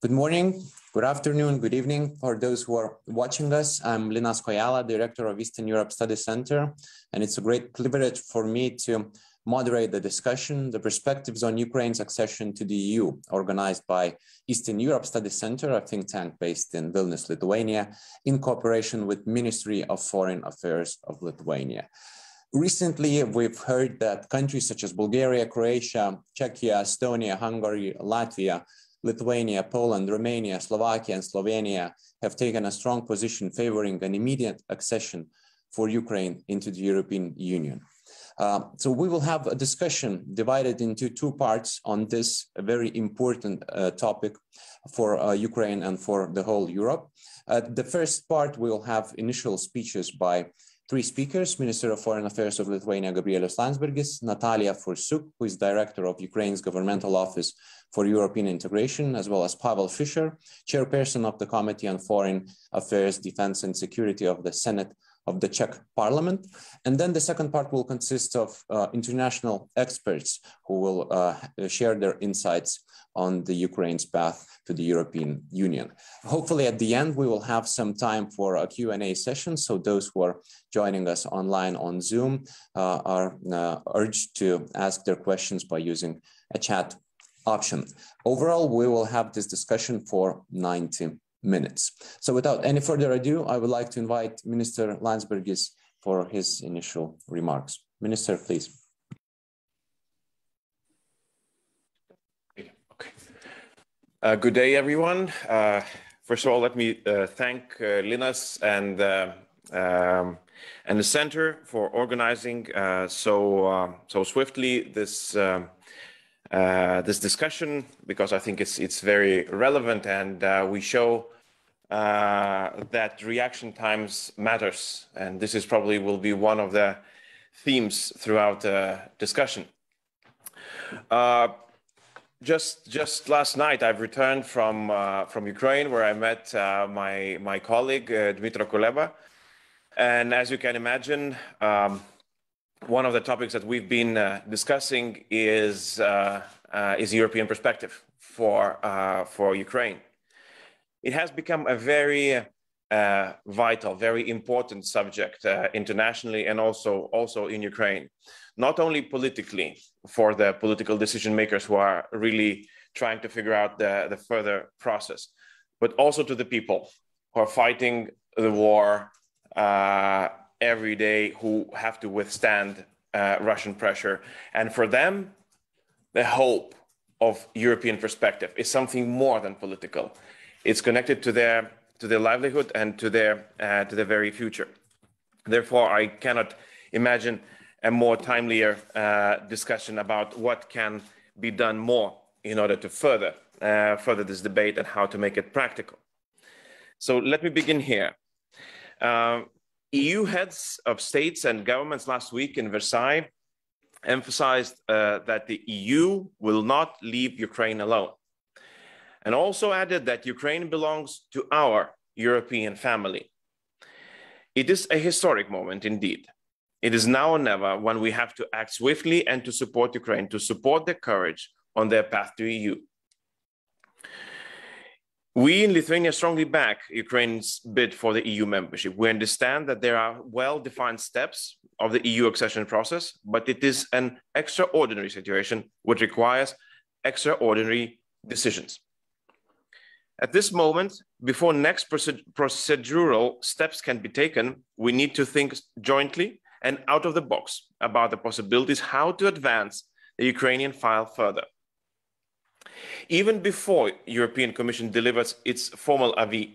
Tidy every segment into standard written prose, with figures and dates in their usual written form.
Good morning, good afternoon, good evening for those who are watching us. I'm Linas, Kojala, Director of Eastern Europe Study Center, and it's a great privilege for me to moderate the discussion, the perspectives on Ukraine's accession to the EU, organized by Eastern Europe Study Center, a think tank based in Vilnius, Lithuania, in cooperation with Ministry of Foreign Affairs of Lithuania. Recently, we've heard that countries such as Bulgaria, Croatia, Czechia, Estonia, Hungary, Latvia, Lithuania, Poland, Romania, Slovakia, and Slovenia have taken a strong position favoring an immediate accession for Ukraine into the European Union. So we will have a discussion divided into two parts on this very important topic for Ukraine and for the whole Europe. The first part, we'll have initial speeches by three speakers: Minister of Foreign Affairs of Lithuania, Gabrielius Landsbergis; Natalia Fursuk, who is Director of Ukraine's Governmental Office for European Integration, as well as Pavel Fischer, Chairperson of the Committee on Foreign Affairs, Defense and Security of the Senate of the Czech Parliament. And then the second part will consist of international experts who will share their insights on the Ukraine's path to the European Union. Hopefully at the end, we will have some time for a Q&A session. So those who are joining us online on Zoom are urged to ask their questions by using a chat option. Overall, we will have this discussion for 90 minutes. So without any further ado, I would like to invite Minister Landsbergis for his initial remarks. Minister, please. Okay. Good day, everyone. First of all, let me thank Linas and the Center for organizing so swiftly this discussion, because I think it's very relevant, and we show that reaction times matters, and this is probably will be one of the themes throughout the discussion. Just last night, I've returned from Ukraine, where I met my colleague Dmytro Kuleba, and as you can imagine, one of the topics that we've been discussing is European perspective for Ukraine. It has become a very vital, very important subject internationally, and also in Ukraine. Not only politically for the political decision makers who are really trying to figure out the further process, but also to the people who are fighting the war every day, who have to withstand Russian pressure. And for them, the hope of European perspective is something more than political. It's connected to their livelihood and to their very future. Therefore, I cannot imagine a more timelier discussion about what can be done more in order to further this debate and how to make it practical. So let me begin here. EU heads of states and governments last week in Versailles emphasized that the EU will not leave Ukraine alone, and also added that Ukraine belongs to our European family. It is a historic moment indeed. It is now or never when we have to act swiftly and to support Ukraine, to support their courage on their path to EU. We in Lithuania strongly back Ukraine's bid for the EU membership. We understand that there are well-defined steps of the EU accession process, but it is an extraordinary situation which requires extraordinary decisions. At this moment, before next procedural steps can be taken, we need to think jointly and out of the box about the possibilities how to advance the Ukrainian file further. Even before European Commission delivers its formal avis,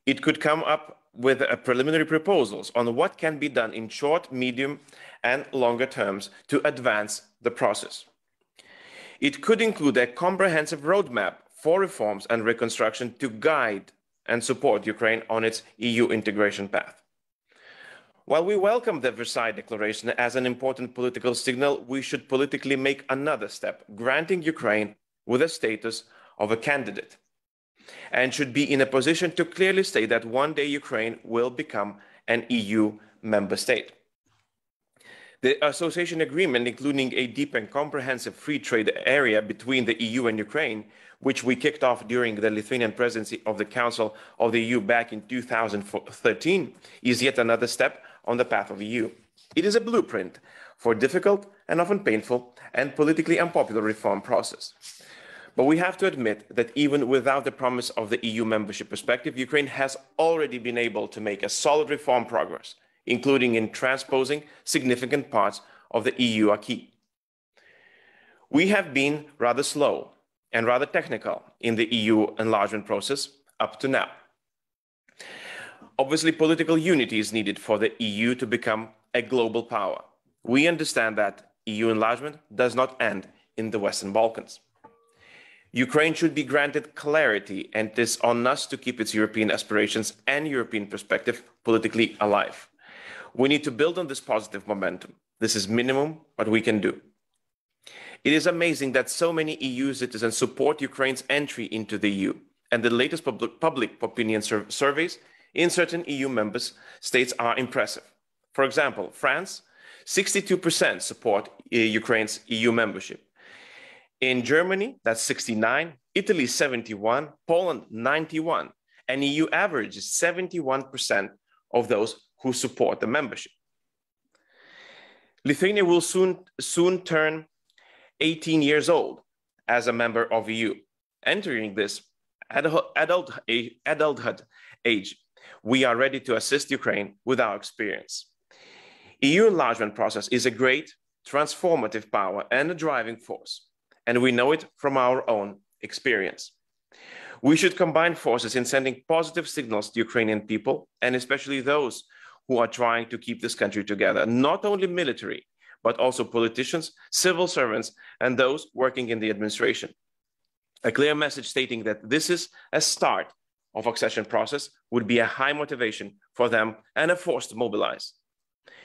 it could come up with preliminary proposals on what can be done in short, medium, and longer terms to advance the process. It could include a comprehensive roadmap for reforms and reconstruction to guide and support Ukraine on its EU integration path. While we welcome the Versailles Declaration as an important political signal, we should politically make another step, granting Ukraine with a status of a candidate, and should be in a position to clearly state that one day Ukraine will become an EU member state. The association agreement, including a deep and comprehensive free trade area between the EU and Ukraine, which we kicked off during the Lithuanian presidency of the Council of the EU back in 2013, is yet another step on the path of the EU. It is a blueprint for difficult and often painful and politically unpopular reform process. But we have to admit that even without the promise of the EU membership perspective, Ukraine has already been able to make a solid reform progress, including in transposing significant parts of the EU acquis. We have been rather slow and rather technical in the EU enlargement process up to now. Obviously, political unity is needed for the EU to become a global power. We understand that EU enlargement does not end in the Western Balkans. Ukraine should be granted clarity, and it is on us to keep its European aspirations and European perspective politically alive. We need to build on this positive momentum. This is minimum what we can do. It is amazing that so many EU citizens support Ukraine's entry into the EU, and the latest public opinion surveys in certain EU member states are impressive. For example, France, 62% support Ukraine's EU membership. In Germany, that's 69, Italy 71, Poland 91, and EU average is 71% of those who support the membership. Lithuania will soon turn 18 years old as a member of EU. Entering this adulthood age, we are ready to assist Ukraine with our experience. EU enlargement process is a great transformative power and a driving force, and we know it from our own experience. We should combine forces in sending positive signals to Ukrainian people, and especially those who are trying to keep this country together, not only military, but also politicians, civil servants, and those working in the administration. A clear message stating that this is a start of accession process would be a high motivation for them and a force to mobilize.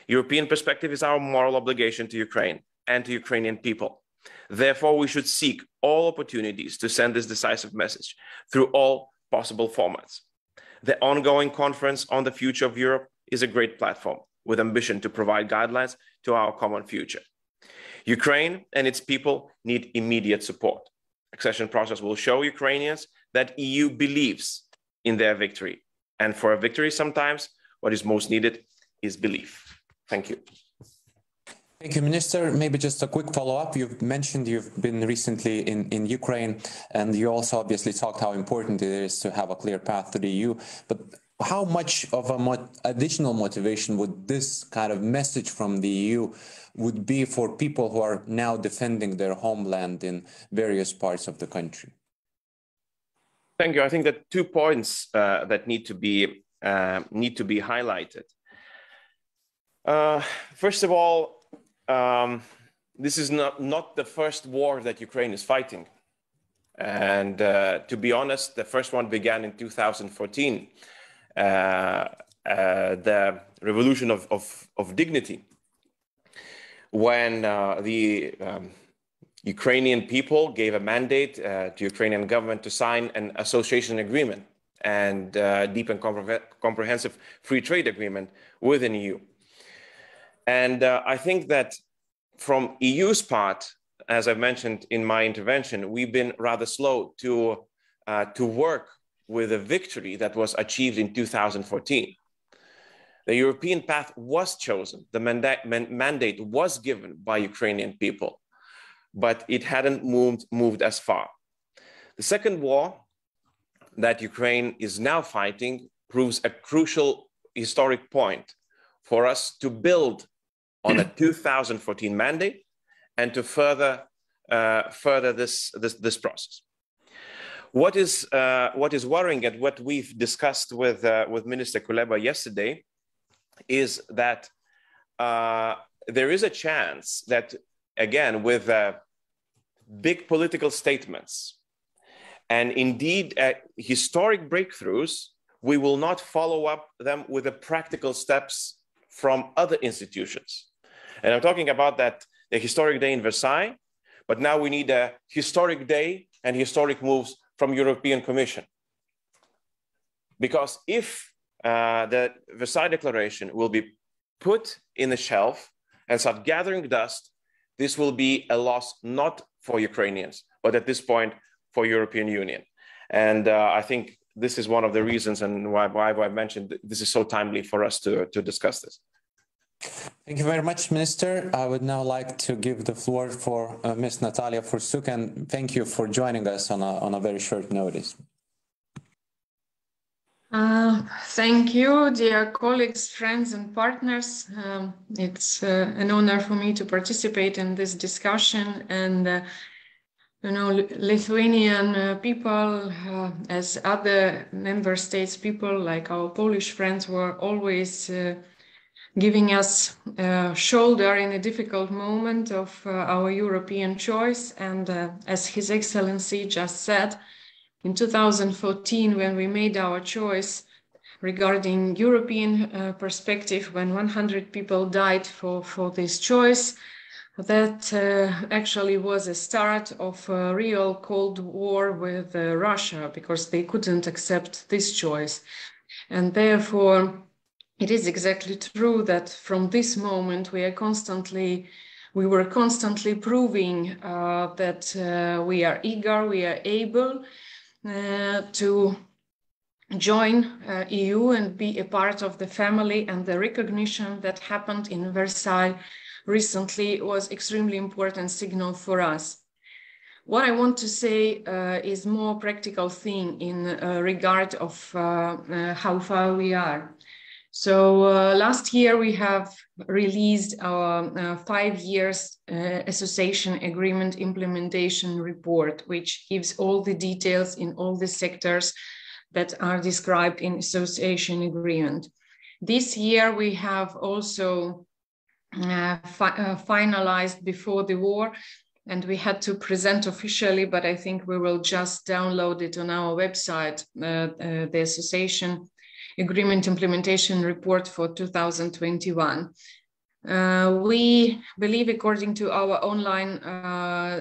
European perspective is our moral obligation to Ukraine and to Ukrainian people. Therefore, we should seek all opportunities to send this decisive message through all possible formats. The ongoing conference on the future of Europe is a great platform with ambition to provide guidelines to our common future. Ukraine and its people need immediate support. Accession process will show Ukrainians that EU believes in their victory. And for a victory, sometimes what is most needed is belief. Thank you. Thank you, Minister. Maybe just a quick follow-up. You've mentioned you've been recently in Ukraine, and you also obviously talked how important it is to have a clear path to the EU. But how much of an additional motivation would this kind of message from the EU would be for people who are now defending their homeland in various parts of the country? Thank you. I think that 2 points that need to be highlighted. First of all, this is not the first war that Ukraine is fighting. And to be honest, the first one began in 2014, the revolution of dignity, when the Ukrainian people gave a mandate to Ukrainian government to sign an association agreement and deep and comprehensive free trade agreement with the EU. And I think that from EU's part, as I mentioned in my intervention, we've been rather slow to work with a victory that was achieved in 2014. The European path was chosen. The mandate was given by Ukrainian people, but it hadn't moved as far. The second war that Ukraine is now fighting proves a crucial historic point for us to build on a 2014 mandate and to further this process. What is worrying, and what we've discussed with Minister Kuleba yesterday, is that there is a chance that, again, with big political statements and indeed historic breakthroughs, we will not follow up them with the practical steps from other institutions. And I'm talking about the historic day in Versailles, but now we need a historic day and historic moves from European Commission. Because if the Versailles Declaration will be put in the shelf and start gathering dust, this will be a loss not for Ukrainians, but at this point for European Union. And I think this is one of the reasons and why I mentioned this is so timely for us to discuss this. Thank you very much, Minister. I would now like to give the floor for Ms. Natalia Forsuk, and thank you for joining us on a very short notice. Thank you, dear colleagues, friends, and partners. It's an honor for me to participate in this discussion. And, you know, Lithuanian people, as other member states people, like our Polish friends, were always giving us a shoulder in a difficult moment of our European choice. And as His Excellency just said, in 2014, when we made our choice regarding European perspective, when 100 people died for this choice, that actually was a start of a real Cold War with Russia, because they couldn't accept this choice. And therefore, it is exactly true that from this moment we were constantly proving that we are eager, we are able to join EU and be a part of the family, and the recognition that happened in Versailles recently was extremely important signal for us. What I want to say is more practical thing in regard of how far we are. So last year we have released our 5 years association agreement implementation report, which gives all the details in all the sectors that are described in association agreement. This year we have also finalized before the war, and we had to present officially, but I think we will just download it on our website, the association agreement implementation report for 2021. We believe, according to our online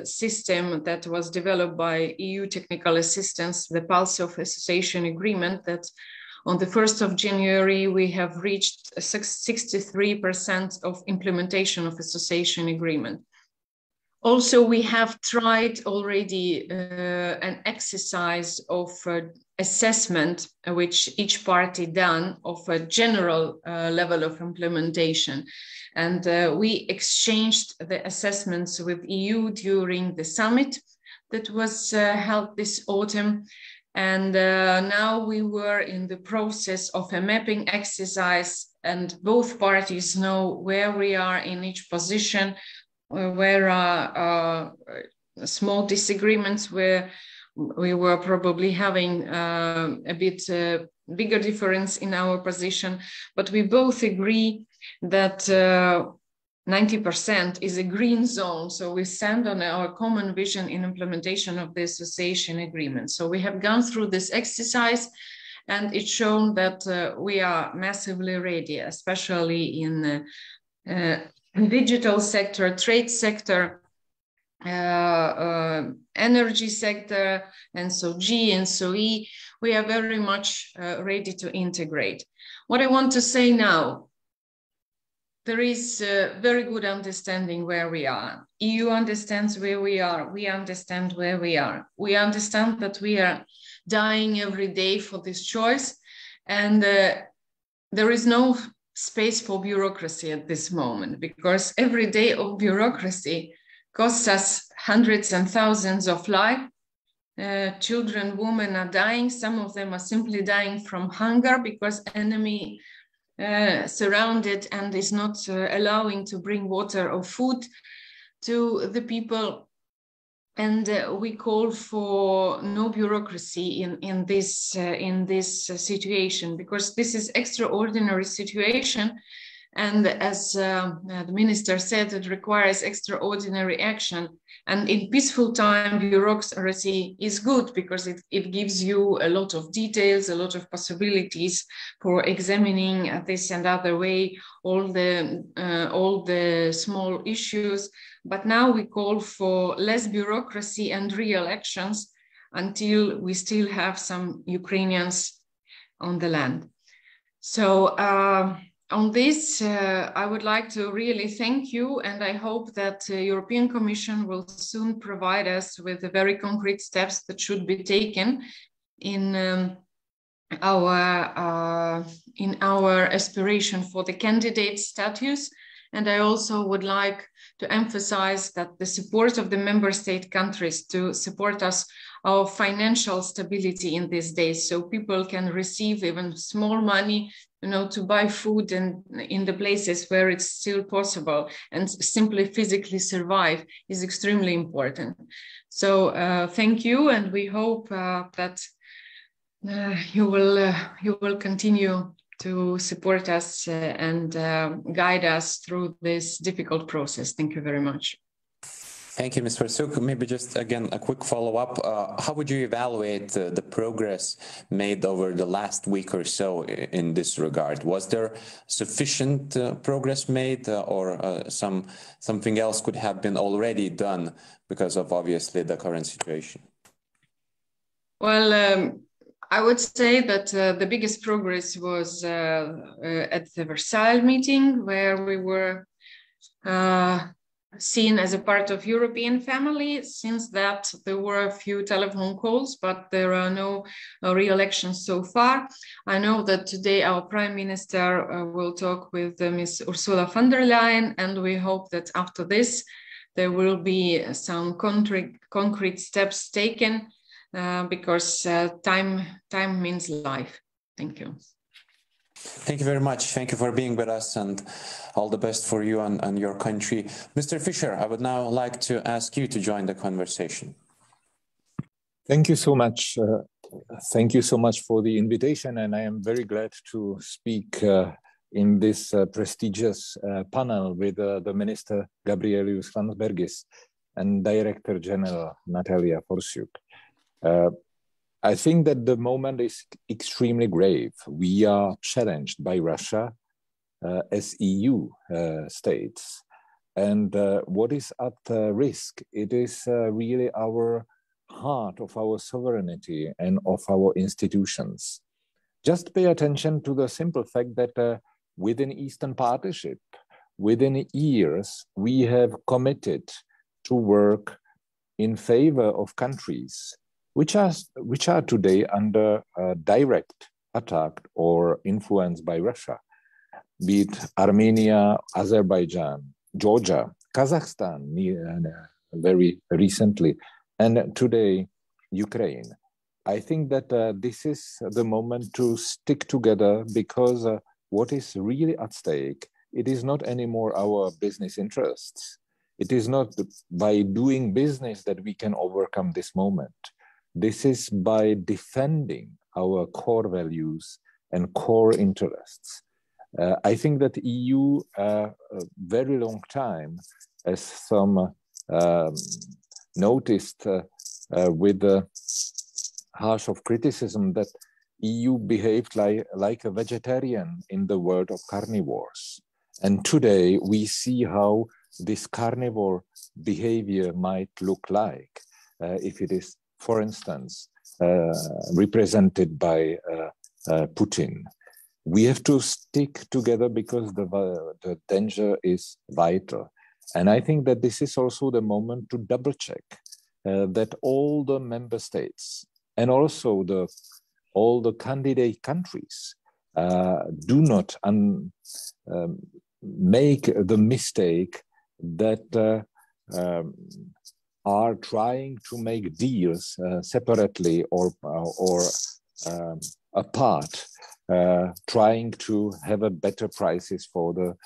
system that was developed by EU technical assistance, the Pulse of Association Agreement, that on the 1st of January, we have reached 63% of implementation of association agreement. Also, we have tried already an exercise of assessment, which each party done of a general level of implementation. And we exchanged the assessments with EU during the summit that was held this autumn. And now we were in the process of a mapping exercise, and both parties know where we are in each position, where are small disagreements, where we were probably having a bit bigger difference in our position, but we both agree that 90% is a green zone. So we stand on our common vision in implementation of the association agreement. So we have gone through this exercise, and it's shown that we are massively ready, especially in digital sector, trade sector, energy sector, and so G and so E. We are very much ready to integrate. What I want to say now, there is a very good understanding where we are. EU understands where we are. We understand where we are. We understand that we are dying every day for this choice, and there is no space for bureaucracy at this moment, because every day of bureaucracy costs us hundreds and thousands of lives. Children, women are dying. Some of them are simply dying from hunger because enemy surrounded and is not allowing to bring water or food to the people. And we call for no bureaucracy in this situation, because this is extraordinary situation. And as the minister said, it requires extraordinary action. And in peaceful time, bureaucracy is good, because it gives you a lot of details, a lot of possibilities for examining this and other way, all the small issues. But now we call for less bureaucracy and real actions until we still have some Ukrainians on the land. So on this, I would like to really thank you, and I hope that the European Commission will soon provide us with the very concrete steps that should be taken in our aspiration for the candidate status. And I also would like to emphasize that the support of the member state countries to support us, our financial stability in these days, so people can receive even small money, to buy food and in the places where it's still possible, and simply physically survive, is extremely important. So thank you, and we hope that you will continue to support us and guide us through this difficult process. Thank you very much. Thank you, Ms. Varsuk. Maybe just again a quick follow-up. How would you evaluate the progress made over the last week or so in this regard? Was there sufficient progress made, or something else could have been already done because of obviously the current situation? Well, I would say that the biggest progress was at the Versailles meeting, where we were seen as a part of European family. Since that, there were a few telephone calls, but there are no real actions so far. I know that today our Prime Minister will talk with Ms. Ursula von der Leyen, and we hope that after this, there will be some concrete steps taken, because time means life. Thank you. Thank you very much. Thank you for being with us, and all the best for you and your country. Mr. Fischer, I would now like to ask you to join the conversation. Thank you so much. Thank you so much for the invitation, and I am very glad to speak in this prestigious panel with the Minister Gabrielius Landsbergis and Director General Natalia Forsjuk. I think that the moment is extremely grave. We are challenged by Russia as EU states. And what is at risk? It is really our heart of our sovereignty and of our institutions. Just pay attention to the simple fact that within Eastern Partnership, within years, we have committed to work in favor of countries which are today under direct attack or influenced by Russia, be it Armenia, Azerbaijan, Georgia, Kazakhstan, very recently, and today, Ukraine. I think that this is the moment to stick together, because what is really at stake, it is not anymore our business interests. It is not by doing business that we can overcome this moment. This is by defending our core values and core interests. I think that EU, a very long time, as some noticed with the harsh of criticism, that EU behaved like a vegetarian in the world of carnivores. And today we see how this carnivore behavior might look like if it is, for instance, represented by Putin. We have to stick together because the danger is vital. And I think that this is also the moment to double check that all the member states and also all the candidate countries do not make the mistake that are trying to make deals separately or apart, trying to have a better prices for the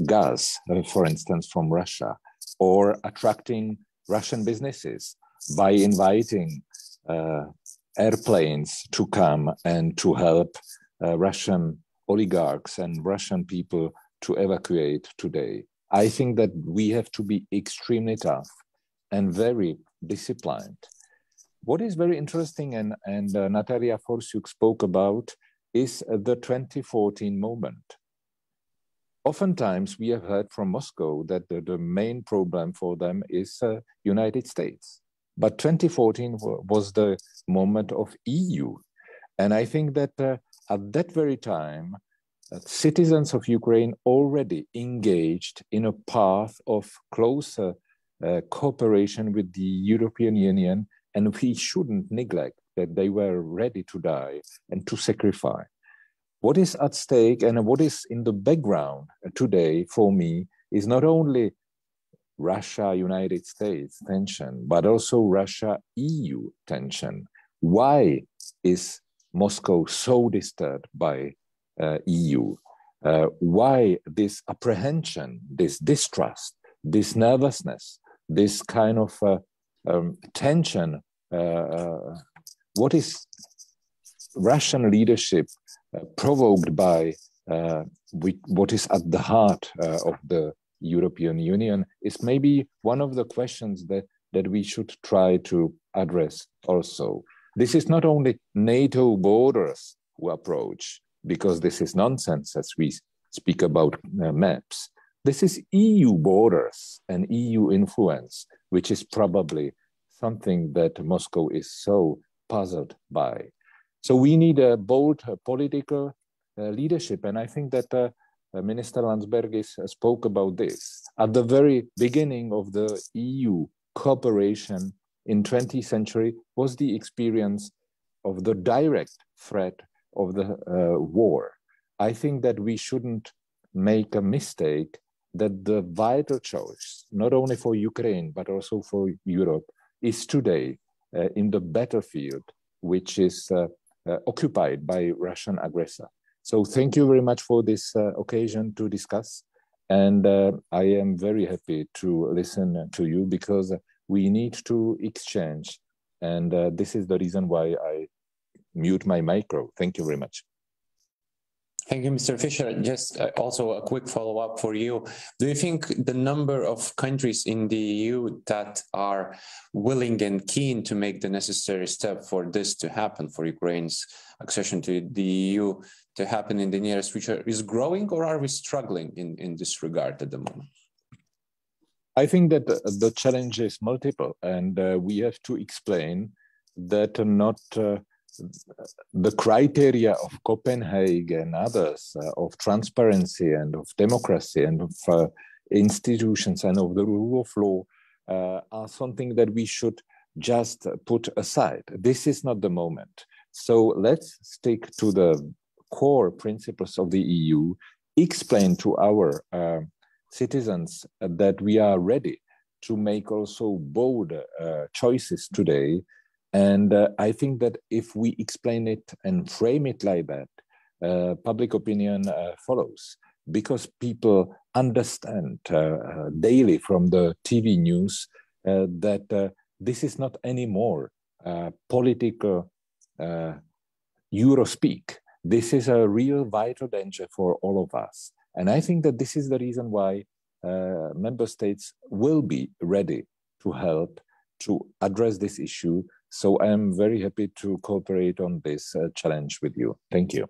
gas, for instance, from Russia, or attracting Russian businesses by inviting airplanes to come and to help Russian oligarchs and Russian people to evacuate today. I think that we have to be extremely tough and very disciplined. What is very interesting, and Natalia Forsjuk spoke about, is the 2014 moment. Oftentimes we have heard from Moscow that the main problem for them is United States. But 2014 was the moment of EU. And I think that at that very time, citizens of Ukraine already engaged in a path of closer cooperation with the European Union, and we shouldn't neglect that they were ready to die and to sacrifice. What is at stake and what is in the background today for me is not only Russia-United States tension, but also Russia-EU tension. Why is Moscow so disturbed by EU? Why this apprehension, this distrust, this nervousness, this kind of tension? What is Russian leadership provoked by what is at the heart of the European Union is maybe one of the questions that we should try to address also. This is not only NATO borders who approach, because this is nonsense as we speak about maps. This is EU borders and EU influence, which is probably something that Moscow is so puzzled by. So we need a bold political leadership. And I think that Minister Landsbergis spoke about this. At the very beginning of the EU cooperation in 20th century was the experience of the direct threat of the war. I think that we shouldn't make a mistake that the vital choice, not only for Ukraine, but also for Europe, is today in the battlefield, which is occupied by Russian aggressor. So thank you very much for this occasion to discuss. And I am very happy to listen to you because we need to exchange. And this is the reason why I mute my micro. Thank you very much. Thank you, Mr. Fischer. Just also a quick follow-up for you. Do you think the number of countries in the EU that are willing and keen to make the necessary step for this to happen, for Ukraine's accession to the EU to happen in the nearest future, is growing, or are we struggling in this regard at the moment? I think that the challenge is multiple, and we have to explain that not the criteria of Copenhagen and others of transparency and of democracy and of institutions and of the rule of law are something that we should just put aside. This is not the moment. So let's stick to the core principles of the EU, explain to our citizens that we are ready to make also bold choices today. And I think that if we explain it and frame it like that, public opinion follows, because people understand daily from the TV news that this is not anymore political Eurospeak. This is a real vital danger for all of us. And I think that this is the reason why member states will be ready to help to address this issue. So I'm very happy to cooperate on this challenge with you. Thank you.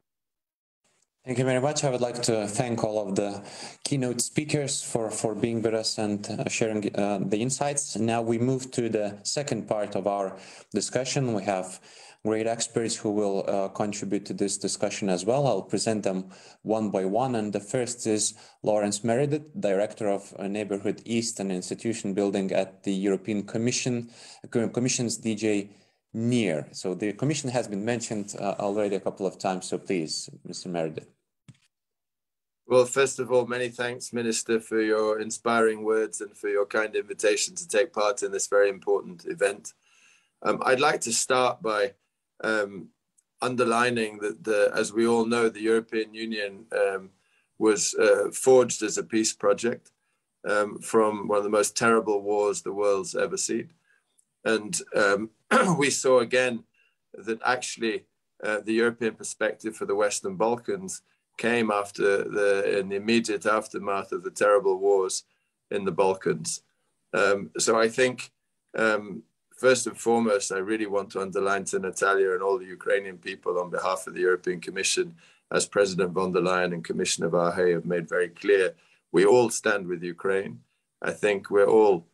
Thank you very much. I would like to thank all of the keynote speakers for being with us and sharing the insights. Now we move to the second part of our discussion. We have great experts who will contribute to this discussion as well. I'll present them one by one. And the first is Lawrence Meredith, Director of Neighborhood East and Institution Building at the European Commission's DG NEAR. So the Commission has been mentioned already a couple of times. So please, Mr. Meredith. Well, first of all, many thanks, Minister, for your inspiring words and for your kind invitation to take part in this very important event. I'd like to start by underlining that, as we all know, the European Union was forged as a peace project from one of the most terrible wars the world's ever seen. And we saw again that actually the European perspective for the Western Balkans came in the immediate aftermath of the terrible wars in the Balkans. So I think, first and foremost, I really want to underline to Natalia and all the Ukrainian people on behalf of the European Commission, as President von der Leyen and Commissioner Várhelyi have made very clear, we all stand with Ukraine. I think we're all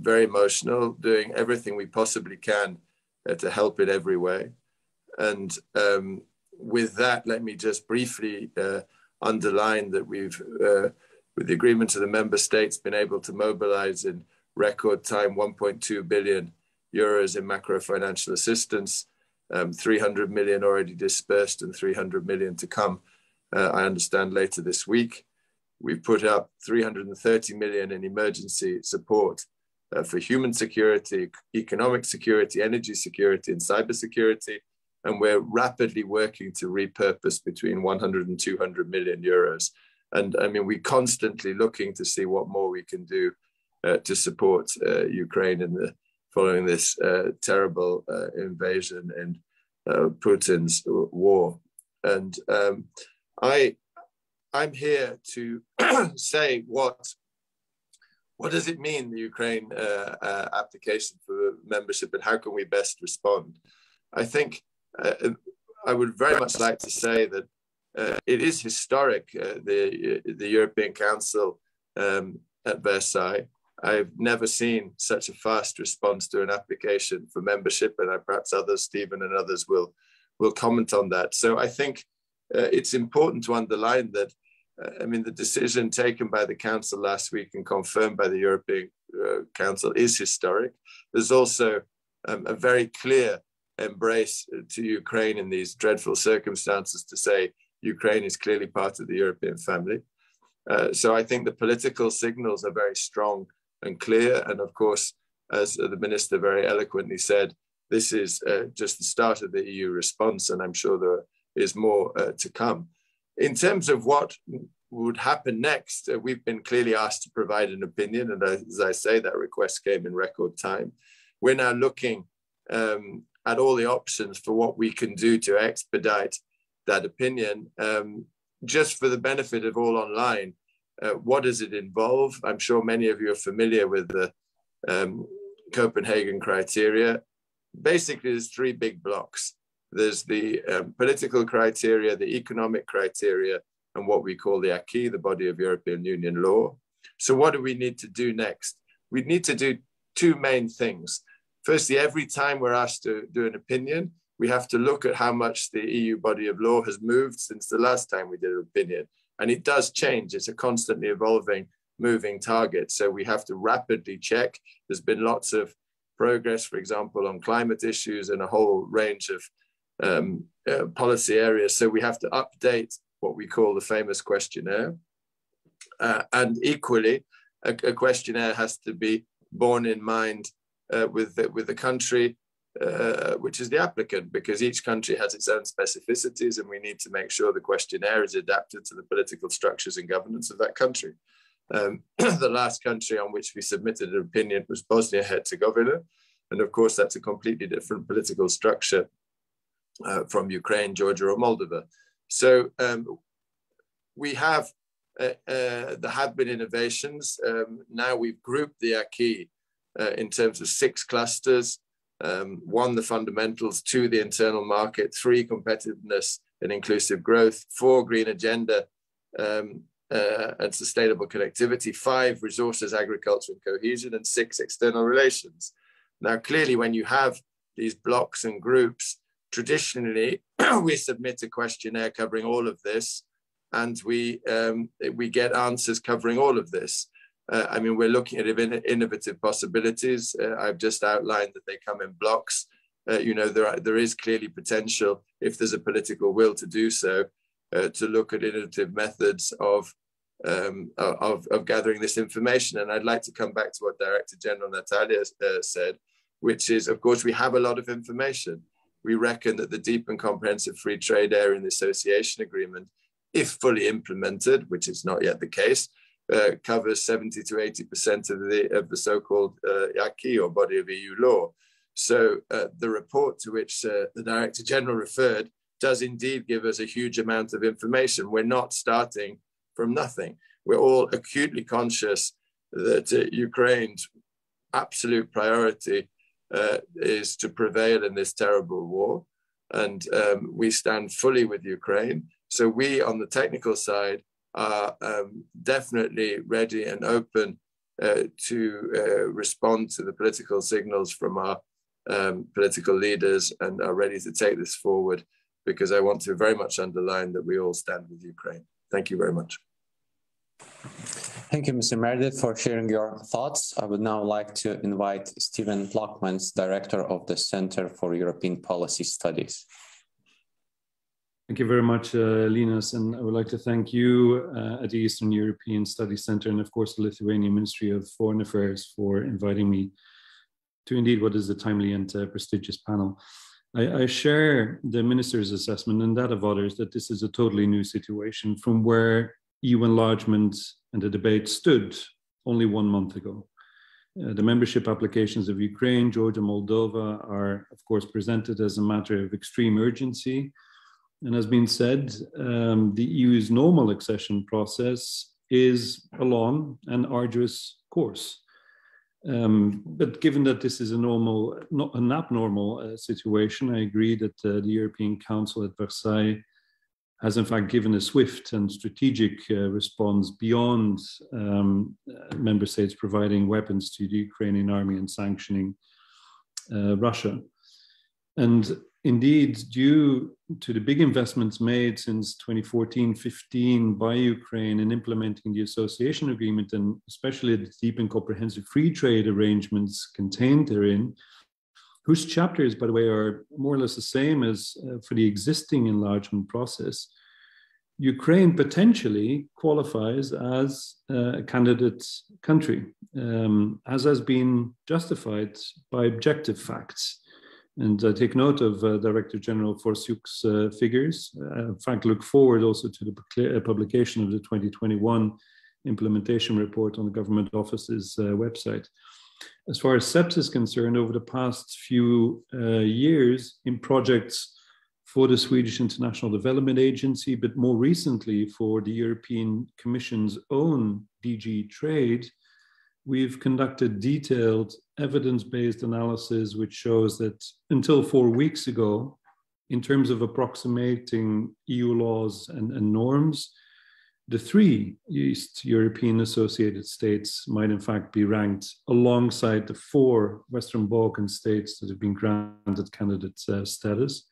very emotional, doing everything we possibly can to help in every way. And with that, let me just briefly underline that we've, with the agreement of the member states, been able to mobilize in record time 1.2 billion euros in macro financial assistance, 300 million already dispersed and 300 million to come, I understand, later this week. We've put up 330 million in emergency support for human security, economic security, energy security, and cyber security. And we're rapidly working to repurpose between 100 and 200 million euros. And I mean, we're constantly looking to see what more we can do to support Ukraine in the following this terrible invasion and Putin's war. And I'm here to say what does it mean, the Ukraine application for membership, and how can we best respond? I think I would very much like to say that it is historic, the European Council at Versailles. I've never seen such a fast response to an application for membership, and perhaps others, Stephen and others, will comment on that. So I think it's important to underline that, I mean, the decision taken by the Council last week and confirmed by the European Council is historic. There's also a very clear embrace to Ukraine in these dreadful circumstances to say Ukraine is clearly part of the European family. So I think the political signals are very strong and clear. And of course, as the Minister very eloquently said, this is just the start of the EU response, and I'm sure there is more to come. In terms of what would happen next, we've been clearly asked to provide an opinion, and as I say, that request came in record time. We're now looking at all the options for what we can do to expedite that opinion. Just for the benefit of all online, what does it involve? I'm sure many of you are familiar with the Copenhagen criteria. Basically, there's three big blocks. There's the political criteria, the economic criteria, and what we call the acquis, the body of European Union law. So what do we need to do next? We need to do two main things. Firstly, every time we're asked to do an opinion, we have to look at how much the EU body of law has moved since the last time we did an opinion. And it does change. It's a constantly evolving, moving target. So we have to rapidly check. There's been lots of progress, for example, on climate issues and a whole range of policy areas. So we have to update what we call the famous questionnaire. And equally, a questionnaire has to be borne in mind with the country, which is the applicant, because each country has its own specificities, and we need to make sure the questionnaire is adapted to the political structures and governance of that country. The last country on which we submitted an opinion was Bosnia-Herzegovina, and of course that's a completely different political structure from Ukraine, Georgia, or Moldova. So we have, there have been innovations. Now we've grouped the acquis in terms of 6 clusters. 1, the fundamentals; 2, the internal market; 3, competitiveness and inclusive growth; 4, green agenda and sustainable connectivity; 5, resources, agriculture and cohesion; and 6, external relations. Now, clearly, when you have these blocks and groups, traditionally, we submit a questionnaire covering all of this, and we get answers covering all of this. I mean, we're looking at innovative possibilities. I've just outlined that they come in blocks. You know, there is clearly potential, if there's a political will to do so, to look at innovative methods of gathering this information. And I'd like to come back to what Director General Natalia said, which is, of course, we have a lot of information. We reckon that the deep and comprehensive free trade area in the association agreement, if fully implemented, which is not yet the case, covers 70 to 80% of the so-called acquis, or body of EU law. So the report to which the Director General referred does indeed give us a huge amount of information. We're not starting from nothing. We're all acutely conscious that Ukraine's absolute priority is to prevail in this terrible war. And we stand fully with Ukraine. So we, on the technical side, are definitely ready and open to respond to the political signals from our political leaders, and are ready to take this forward because I want to very much underline that we all stand with Ukraine. Thank you very much. Thank you, Mr. Meredith, for sharing your thoughts. I would now like to invite Stephen Plockmans, Director of the Center for European Policy Studies. Thank you very much, Linas, and I would like to thank you at the Eastern European Studies Center and of course the Lithuanian Ministry of Foreign Affairs for inviting me to indeed what is a timely and prestigious panel. I share the Minister's assessment and that of others that this is a totally new situation from where EU enlargement and the debate stood only 1 month ago. The membership applications of Ukraine, Georgia, Moldova are of course presented as a matter of extreme urgency. And as been said, the EU's normal accession process is a long and arduous course. But given that this is not an abnormal situation, I agree that the European Council at Versailles has in fact given a swift and strategic response beyond member states providing weapons to the Ukrainian army and sanctioning Russia. And indeed, due to the big investments made since 2014-15 by Ukraine in implementing the association agreement, and especially the deep and comprehensive free trade arrangements contained therein, whose chapters, by the way, are more or less the same as for the existing enlargement process, Ukraine potentially qualifies as a candidate country, as has been justified by objective facts. And I take note of Director General Forsyuk's figures. In fact, look forward also to the publication of the 2021 implementation report on the government office's website. As far as SEPS is concerned, over the past few years in projects for the Swedish International Development Agency, but more recently for the European Commission's own DG Trade, we've conducted detailed evidence-based analysis which shows that until 4 weeks ago, in terms of approximating EU laws and norms, the 3 East European associated states might in fact be ranked alongside the 4 Western Balkan states that have been granted candidate status,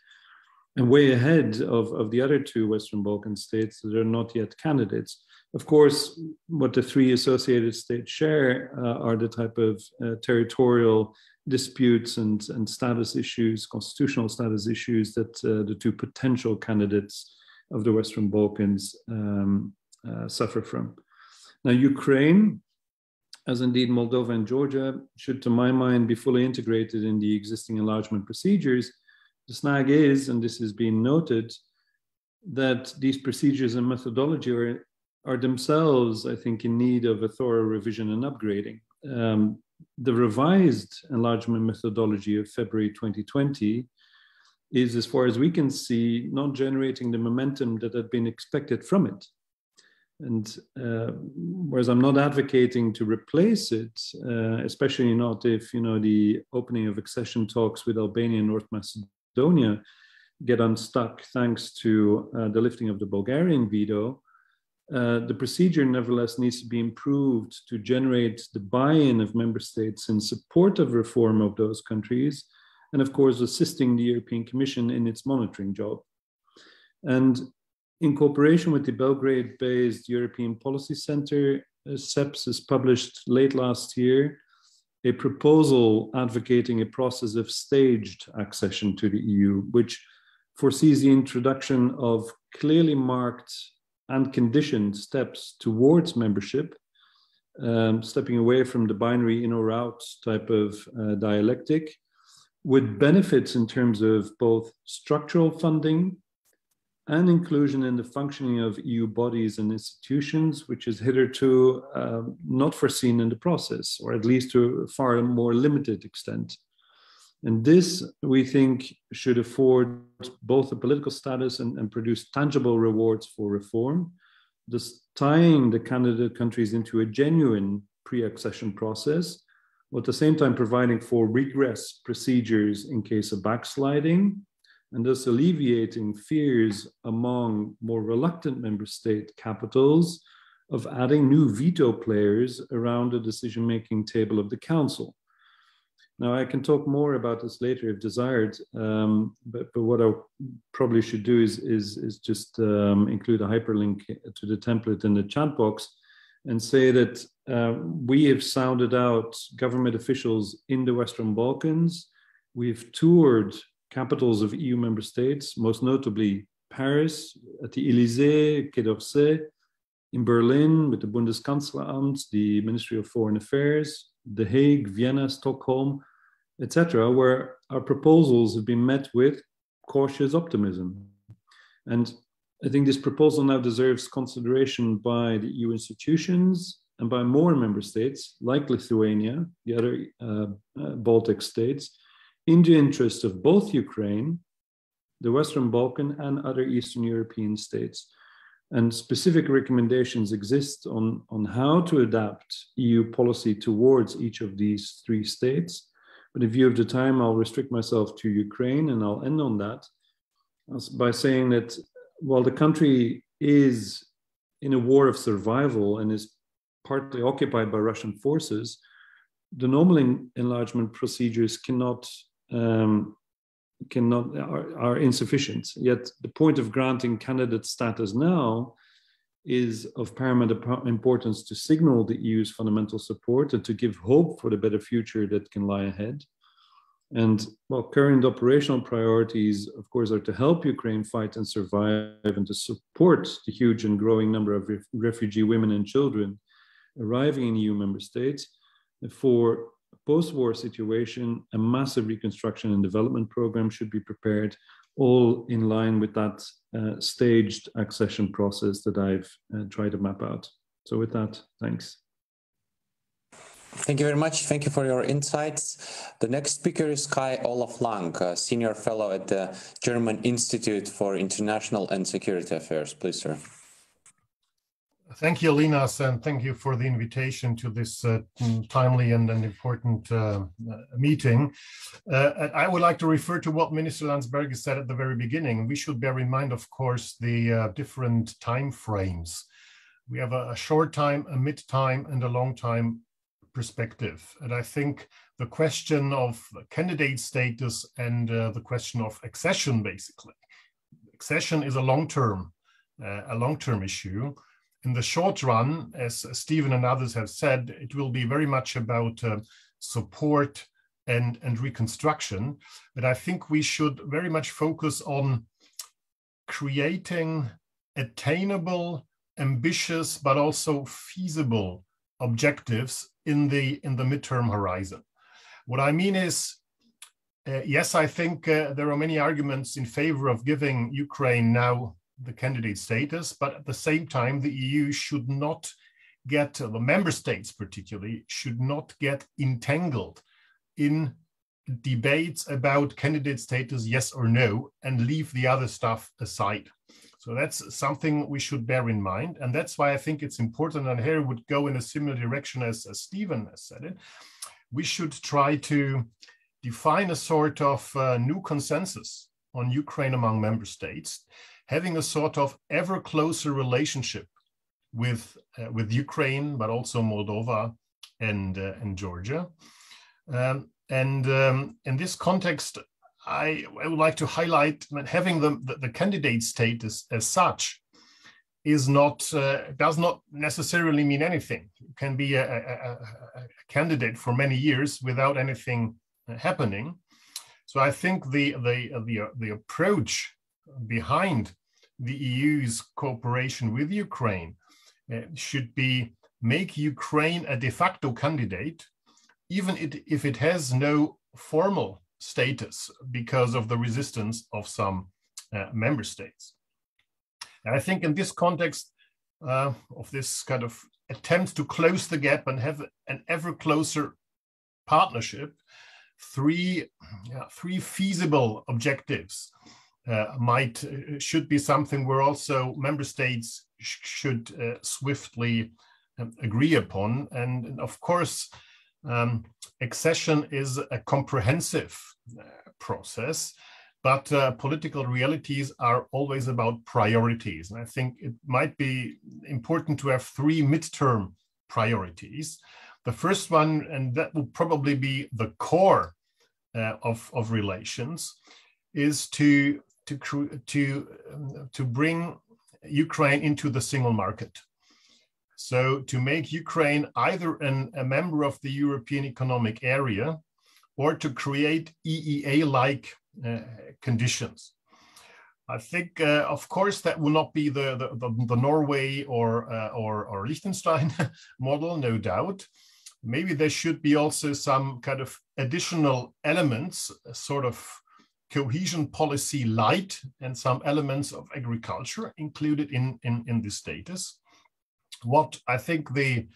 and way ahead of the other 2 Western Balkan states that are not yet candidates. Of course, what the 3 associated states share are the type of territorial disputes and status issues, constitutional status issues that the 2 potential candidates of the Western Balkans suffer from. Now, Ukraine, as indeed Moldova and Georgia, should, to my mind, be fully integrated in the existing enlargement procedures. The snag is, and this has been noted, that these procedures and methodology are themselves, I think, in need of a thorough revision and upgrading. The revised enlargement methodology of February 2020 is, as far as we can see, not generating the momentum that had been expected from it. And whereas I'm not advocating to replace it, especially not if, the opening of accession talks with Albania and North Macedonia get unstuck thanks to the lifting of the Bulgarian veto, the procedure nevertheless needs to be improved to generate the buy-in of member states in support of reform of those countries, and of course assisting the European Commission in its monitoring job. And in cooperation with the Belgrade-based European Policy Center, SEPS has published late last year a proposal advocating a process of staged accession to the EU, which foresees the introduction of clearly marked and conditioned steps towards membership, stepping away from the binary in or out type of dialectic, with benefits in terms of both structural funding and inclusion in the functioning of EU bodies and institutions, which is hitherto not foreseen in the process, or at least to a far more limited extent. And this, we think, should afford both a political status and produce tangible rewards for reform, thus tying the candidate countries into a genuine pre-accession process, while at the same time providing for regress procedures in case of backsliding, and thus alleviating fears among more reluctant member state capitals of adding new veto players around the decision-making table of the Council. Now, I can talk more about this later if desired, but what I probably should do is just include a hyperlink to the template in the chat box and say that we have sounded out government officials in the Western Balkans. We've toured capitals of EU member states, most notably Paris, at the Élysée, Quai d'Orsay, in Berlin with the Bundeskanzleramt, the Ministry of Foreign Affairs, The Hague, Vienna, Stockholm, etc., where our proposals have been met with cautious optimism. And I think this proposal now deserves consideration by the EU institutions and by more member states, like Lithuania, the other Baltic states, in the interest of both Ukraine, the Western Balkan, and other Eastern European states. And specific recommendations exist on how to adapt EU policy towards each of these three states. But in view of the time, I'll restrict myself to Ukraine, and I'll end on that by saying that while the country is in a war of survival and is partly occupied by Russian forces, the normal enlargement procedures are insufficient. Yet the point of granting candidate status now is of paramount importance to signal the EU's fundamental support and to give hope for the better future that can lie ahead. And while current operational priorities, of course, are to help Ukraine fight and survive and to support the huge and growing number of refugee women and children arriving in EU member states, for post-war situation, a massive reconstruction and development program should be prepared, all in line with that staged accession process that I've tried to map out. So with that, thanks. Thank you very much. Thank you for your insights. The next speaker is Kai Olaf Lang, a senior fellow at the German Institute for International and Security Affairs. Please, sir. Thank you, Linas, and thank you for the invitation to this timely and important meeting. I would like to refer to what Minister Landsbergis said at the very beginning. We should bear in mind, of course, the different time frames. We have a short time, a mid time, and a long time perspective. And I think the question of candidate status and the question of accession, basically. Accession is a long-term issue. In the short run, as Stephen and others have said, it will be very much about support and reconstruction. But I think we should very much focus on creating attainable, ambitious, but also feasible objectives in the midterm horizon. What I mean is, yes, I think there are many arguments in favor of giving Ukraine now the candidate status, but at the same time, the EU should not get, the member states particularly, should not get entangled in debates about candidate status, yes or no, and leave the other stuff aside. So that's something we should bear in mind. And that's why I think it's important, and here would go in a similar direction as Stephen has said it. We should try to define a sort of new consensus on Ukraine among member states, having a sort of ever closer relationship with Ukraine, but also Moldova and Georgia. In this context, I would like to highlight that having the candidate status as such is not does not necessarily mean anything. You can be a candidate for many years without anything happening. So I think the approach behind the EU's cooperation with Ukraine should be make Ukraine a de facto candidate, even if it has no formal status because of the resistance of some member states. And I think in this context of this kind of attempt to close the gap and have an ever closer partnership, three feasible objectives should be something where also member states should swiftly agree upon. And of course, accession is a comprehensive process, but political realities are always about priorities. And I think it might be important to have three midterm priorities. The first one, and that will probably be the core of relations, is to bring Ukraine into the single market. So to make Ukraine either a member of the European Economic Area or to create EEA-like conditions. I think, of course, that will not be the Norway or Liechtenstein model, no doubt. Maybe there should be also some kind of additional elements, sort of cohesion policy light, and some elements of agriculture included in this status. What I think the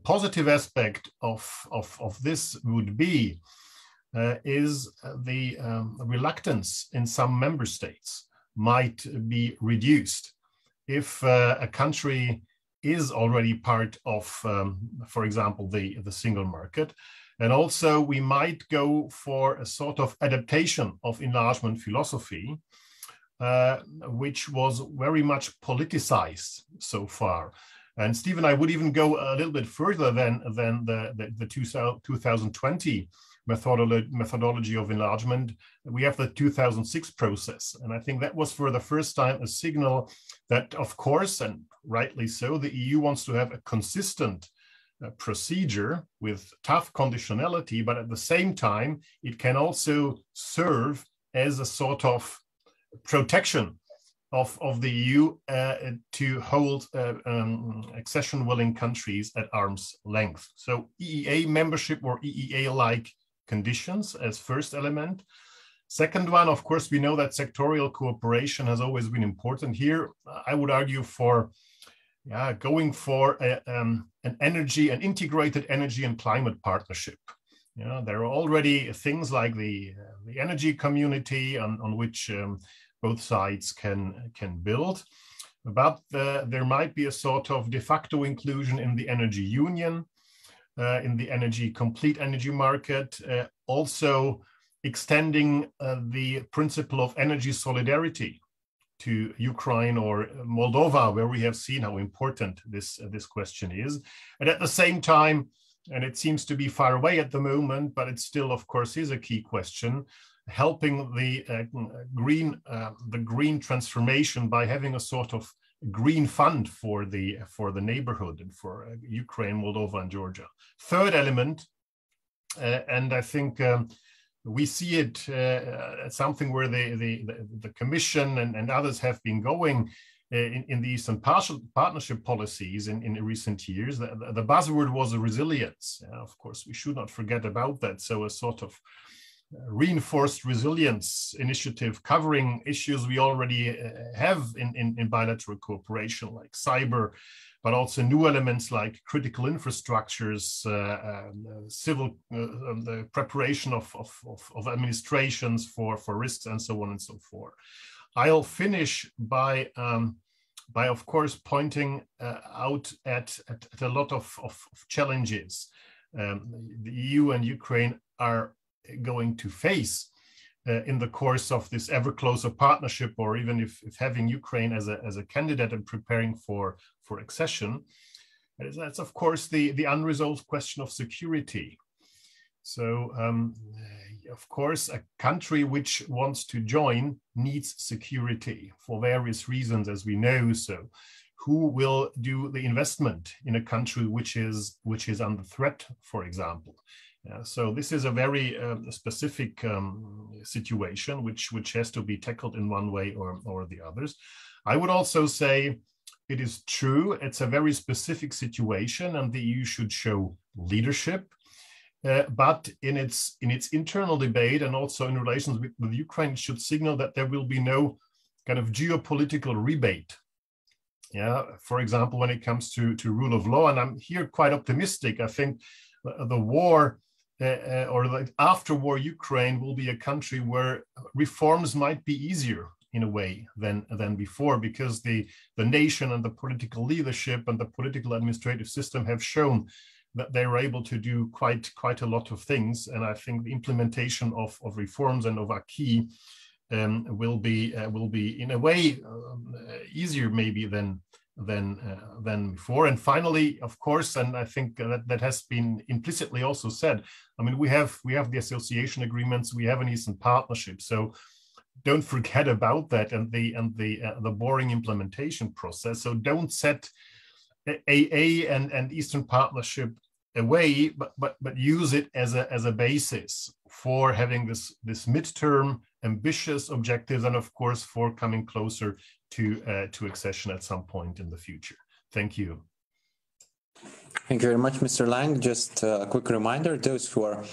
positive aspect of this would be is the reluctance in some member states might be reduced if a country is already part of, for example, the single market. And also we might go for a sort of adaptation of enlargement philosophy, which was very much politicized so far. And Stephen, I would even go a little bit further than the 2020 methodology of enlargement. We have the 2006 process. And I think that was for the first time a signal that, of course, and rightly so, the EU wants to have a consistent procedure with tough conditionality, but at the same time, it can also serve as a sort of protection of the EU to hold accession-willing countries at arm's length. So EEA membership or EEA-like conditions as first element. Second one, of course, we know that sectorial cooperation has always been important here. I would argue for going for an integrated energy and climate partnership. You know, there are already things like the energy community on which both sides can build, but there might be a sort of de facto inclusion in the energy union, in the complete energy market, also extending the principle of energy solidarity to Ukraine or Moldova, where we have seen how important this question is. And at the same time, and it seems to be far away at the moment, but it still, of course, is a key question, helping the green transformation by having a sort of green fund for the neighborhood and for Ukraine, Moldova, and Georgia. Third element, and I think we see it as something where the Commission and others have been going in the Eastern Partnership policies in recent years. The buzzword was resilience. Of course, we should not forget about that. So a sort of reinforced resilience initiative covering issues we already have in bilateral cooperation, like cyber, but also new elements like critical infrastructures, the preparation of administrations for risks, and so on and so forth. I'll finish by of course pointing out at a lot of challenges the EU and Ukraine are going to face in the course of this ever closer partnership, or even if having Ukraine as a candidate and preparing for accession. That's of course the unresolved question of security. So of course a country which wants to join needs security for various reasons, as we know. So who will do the investment in a country which is under threat, for example? So this is a very specific situation which has to be tackled in one way or the others. I would also say it is true, it's a very specific situation, and the EU should show leadership. But in its internal debate and also in relations with Ukraine, it should signal that there will be no kind of geopolitical rebate. Yeah, for example, when it comes to rule of law, and I'm here quite optimistic. I think the war or the after-war Ukraine will be a country where reforms might be easier in a way than before, because the nation and the political leadership and the political administrative system have shown that they're able to do quite a lot of things. And I think the implementation of reforms and of acquis will be in a way easier maybe than than before. And finally, of course, and I think that has been implicitly also said, I mean, we have the association agreements, we have an Eastern Partnership, so don't forget about that and the boring implementation process. So don't set AA and Eastern Partnership away, but use it as a basis for having this midterm ambitious objectives, and of course for coming closer to accession at some point in the future. Thank you. Thank you very much, Mr. Lang. Just a quick reminder, those who are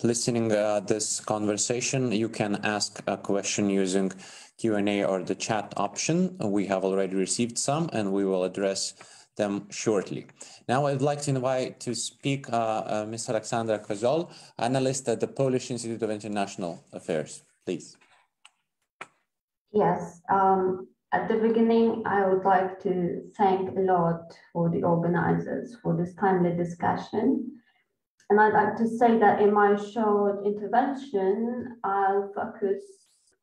listening this conversation, you can ask a question using Q&A or the chat option. We have already received some, and we will address them shortly. Now I'd like to invite to speak Ms. Aleksandra Kojala, analyst at the Polish Institute of International Affairs. Please. Yes. At the beginning, I would like to thank a lot for the organizers for this timely discussion. And I'd like to say that in my short intervention, I'll focus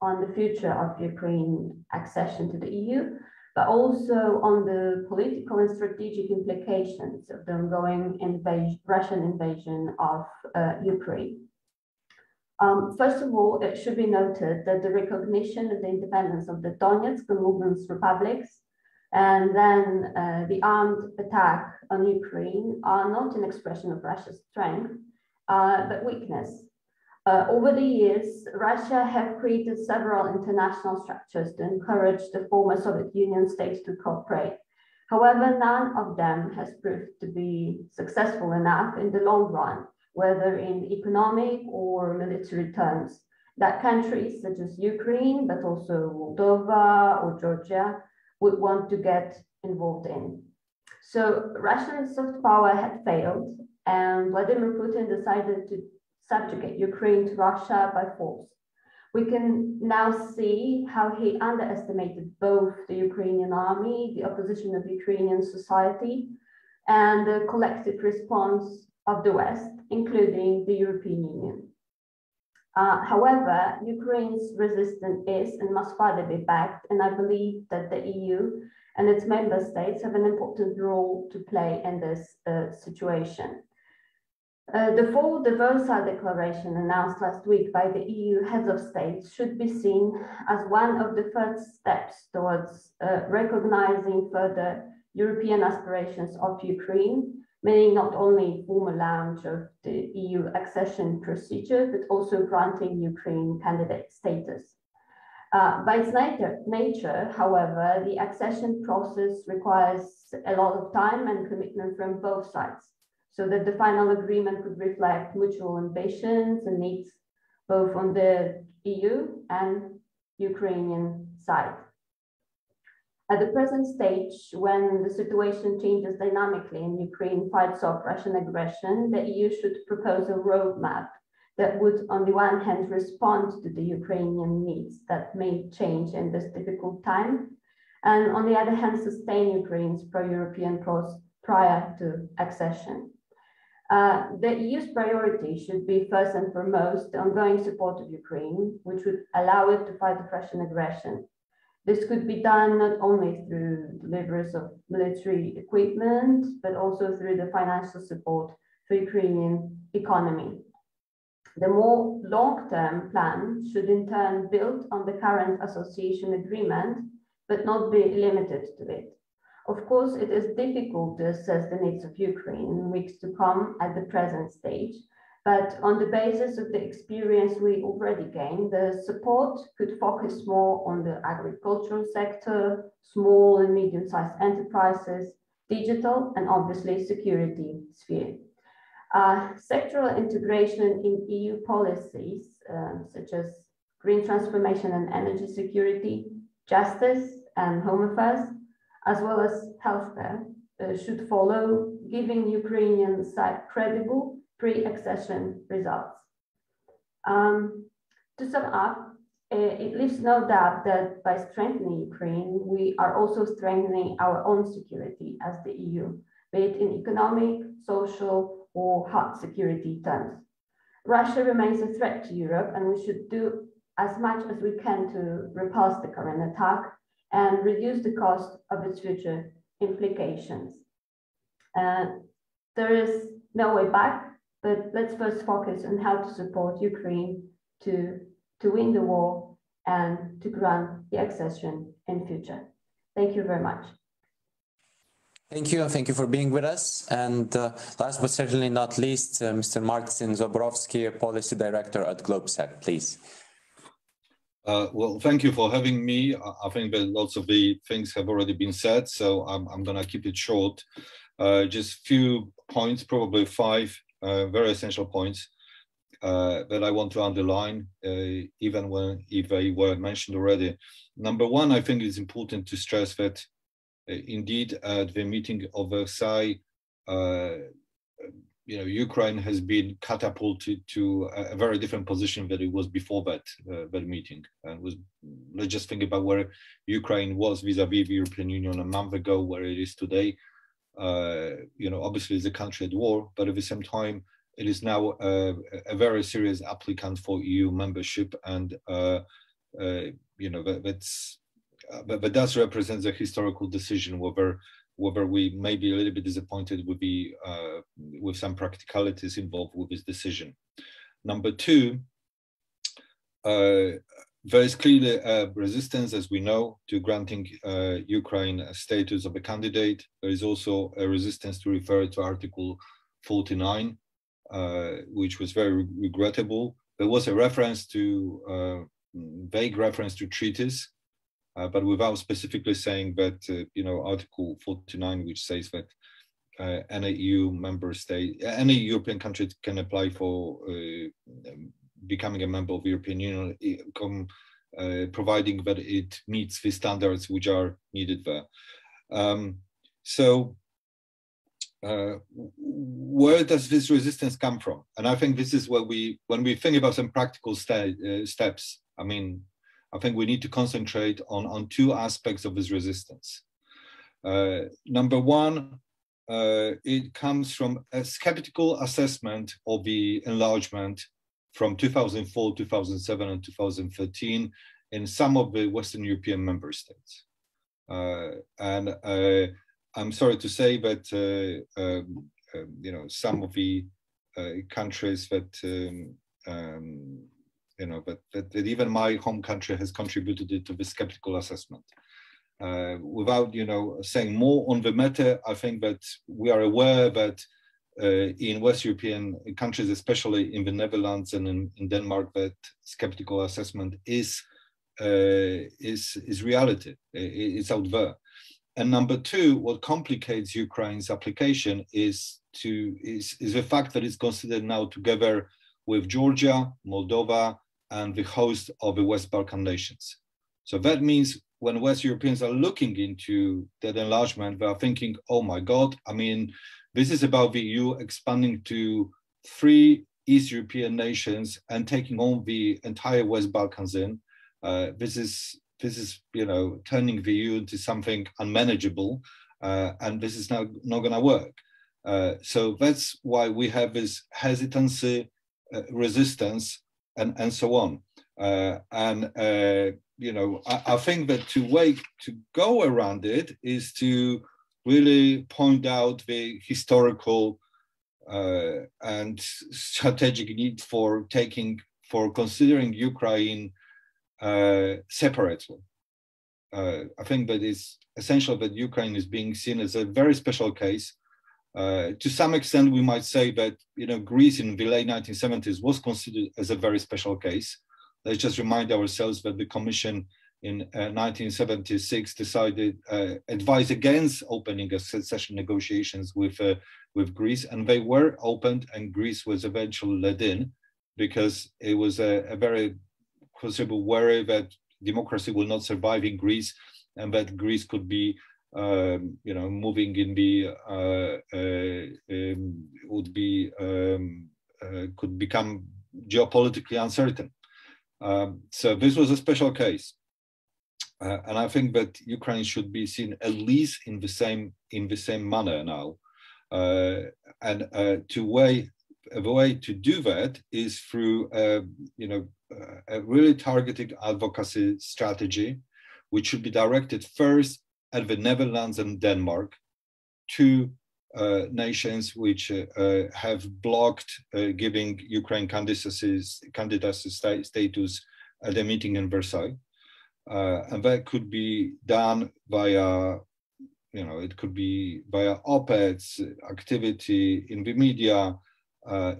on the future of Ukraine accession to the EU, but also on the political and strategic implications of the ongoing Russian invasion of Ukraine. First of all, it should be noted that the recognition of the independence of the Donetsk and Luhansk republics and then the armed attack on Ukraine are not an expression of Russia's strength, but weakness. Over the years, Russia have created several international structures to encourage the former Soviet Union states to cooperate. However, none of them has proved to be successful enough in the long run, whether in economic or military terms, that countries such as Ukraine, but also Moldova or Georgia would want to get involved in. So Russian soft power had failed, and Vladimir Putin decided to subjugate Ukraine to Russia by force. We can now see how he underestimated both the Ukrainian army, the opposition of Ukrainian society, and the collective response of the West, including the European Union. However, Ukraine's resistance is and must further be backed, and I believe that the EU and its member states have an important role to play in this situation. The full Versailles Declaration announced last week by the EU heads of states should be seen as one of the first steps towards recognizing further European aspirations of Ukraine, meaning not only formal launch of the EU accession procedure, but also granting Ukraine candidate status. By its nature, however, the accession process requires a lot of time and commitment from both sides, so that the final agreement could reflect mutual ambitions and needs both on the EU and Ukrainian side. At the present stage, when the situation changes dynamically and Ukraine fights off Russian aggression, the EU should propose a roadmap that would, on the one hand, respond to the Ukrainian needs that may change in this difficult time, and on the other hand, sustain Ukraine's pro-European course prior to accession. The EU's priority should be first and foremost the ongoing support of Ukraine, which would allow it to fight Russian aggression. This could be done not only through deliveries of military equipment, but also through the financial support for Ukrainian economy. The more long-term plan should in turn build on the current association agreement, but not be limited to it. Of course, it is difficult to assess the needs of Ukraine in weeks to come at the present stage, but on the basis of the experience we already gained, the support could focus more on the agricultural sector, small and medium-sized enterprises, digital, and obviously security sphere. Sectoral integration in EU policies, such as green transformation and energy security, justice and home affairs, as well as healthcare, should follow, giving Ukrainian side credible pre-accession results. To sum up, it leaves no doubt that by strengthening Ukraine, we are also strengthening our own security as the EU, be it in economic, social, or hard security terms. Russia remains a threat to Europe, and we should do as much as we can to repulse the current attack and reduce the cost of its future implications. There is no way back, but let's first focus on how to support Ukraine to win the war and to grant the accession in future. Thank you very much. Thank you. Thank you for being with us. And last but certainly not least, Mr. Martin Zobrowski, Policy Director at GlobeSec, please. Well, thank you for having me. I think that lots of the things have already been said, so I'm going to keep it short. Just few points, probably 5 very essential points that I want to underline, even if they were mentioned already. Number 1, I think it's important to stress that indeed at the meeting of Versailles, Ukraine has been catapulted to a very different position than it was before that meeting. And let's just think about where Ukraine was vis-a-vis the European Union a month ago, where it is today. Obviously it's a country at war, but at the same time, it is now a very serious applicant for EU membership, and that does represent a historical decision, whether we may be a little bit disappointed with some practicalities involved with this decision. Number 2, there is clearly a resistance, as we know, to granting Ukraine a status of a candidate. There is also a resistance to refer to Article 49, which was very regrettable. There was a reference to vague reference to treaties, but without specifically saying that, Article 49, which says that any EU member state, any European country can apply for becoming a member of the European Union, providing that it meets the standards which are needed there. Where does this resistance come from? And I think this is where when we think about some practical steps, I think we need to concentrate on 2 aspects of this resistance. Number 1, it comes from a skeptical assessment of the enlargement from 2004, 2007, and 2013 in some of the Western European member states. And I'm sorry to say that, some of the countries that that even my home country has contributed to the skeptical assessment. Without saying more on the matter, I think that we are aware that in West European countries, especially in the Netherlands and in Denmark, that skeptical assessment is reality. It's out there. And number 2, what complicates Ukraine's application is the fact that it's considered now together with Georgia, Moldova, and the host of the West Balkan nations. So that means when West Europeans are looking into that enlargement, they are thinking, oh my God, this is about the EU expanding to 3 East European nations and taking on the entire West Balkans in. This is turning the EU into something unmanageable, and this is now not going to work. So that's why we have this hesitancy, resistance, and so on. I think that the way to go around it is to really point out the historical and strategic need for considering Ukraine separately. I think that it's essential that Ukraine is being seen as a very special case. To some extent, we might say that Greece in the late 1970s was considered as a very special case. Let's just remind ourselves that the Commission in 1976 advised against opening accession negotiations with Greece, and they were opened, and Greece was eventually let in because it was a very considerable worry that democracy will not survive in Greece, and that Greece could be moving in the could become geopolitically uncertain. So this was a special case, and I think that Ukraine should be seen at least in the same manner now. The way to do that is through a really targeted advocacy strategy, which should be directed first at the Netherlands and Denmark, two nations which have blocked giving Ukraine candidacy status at the meeting in Versailles. And that could be done via, it could be via op-eds, activity in the media,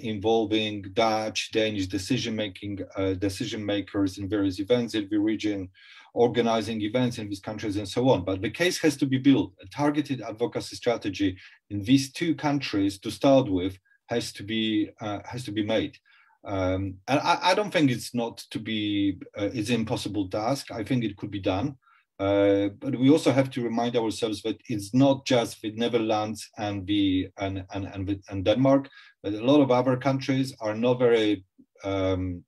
involving Danish decision makers in various events in the region, organizing events in these countries and so on. But the case has to be built. A targeted advocacy strategy in these two countries to start with has to be made. And I don't think it's it's an impossible task. I think it could be done. But we also have to remind ourselves that it's not just the Netherlands and Denmark, but a lot of other countries are not very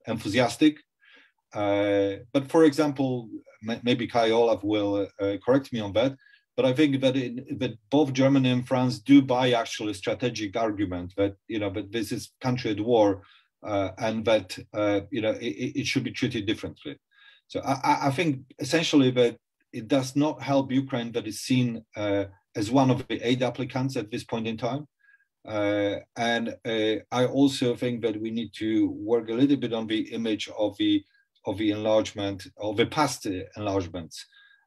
enthusiastic. But for example, maybe Olaf will correct me on that, but I think that both Germany and France do buy actually a strategic argument that that this is country at war, and that it should be treated differently. So I think essentially that it does not help Ukraine that is seen as one of the aid applicants at this point in time. And I also think that we need to work a little bit on the image of the enlargement, of the past enlargements,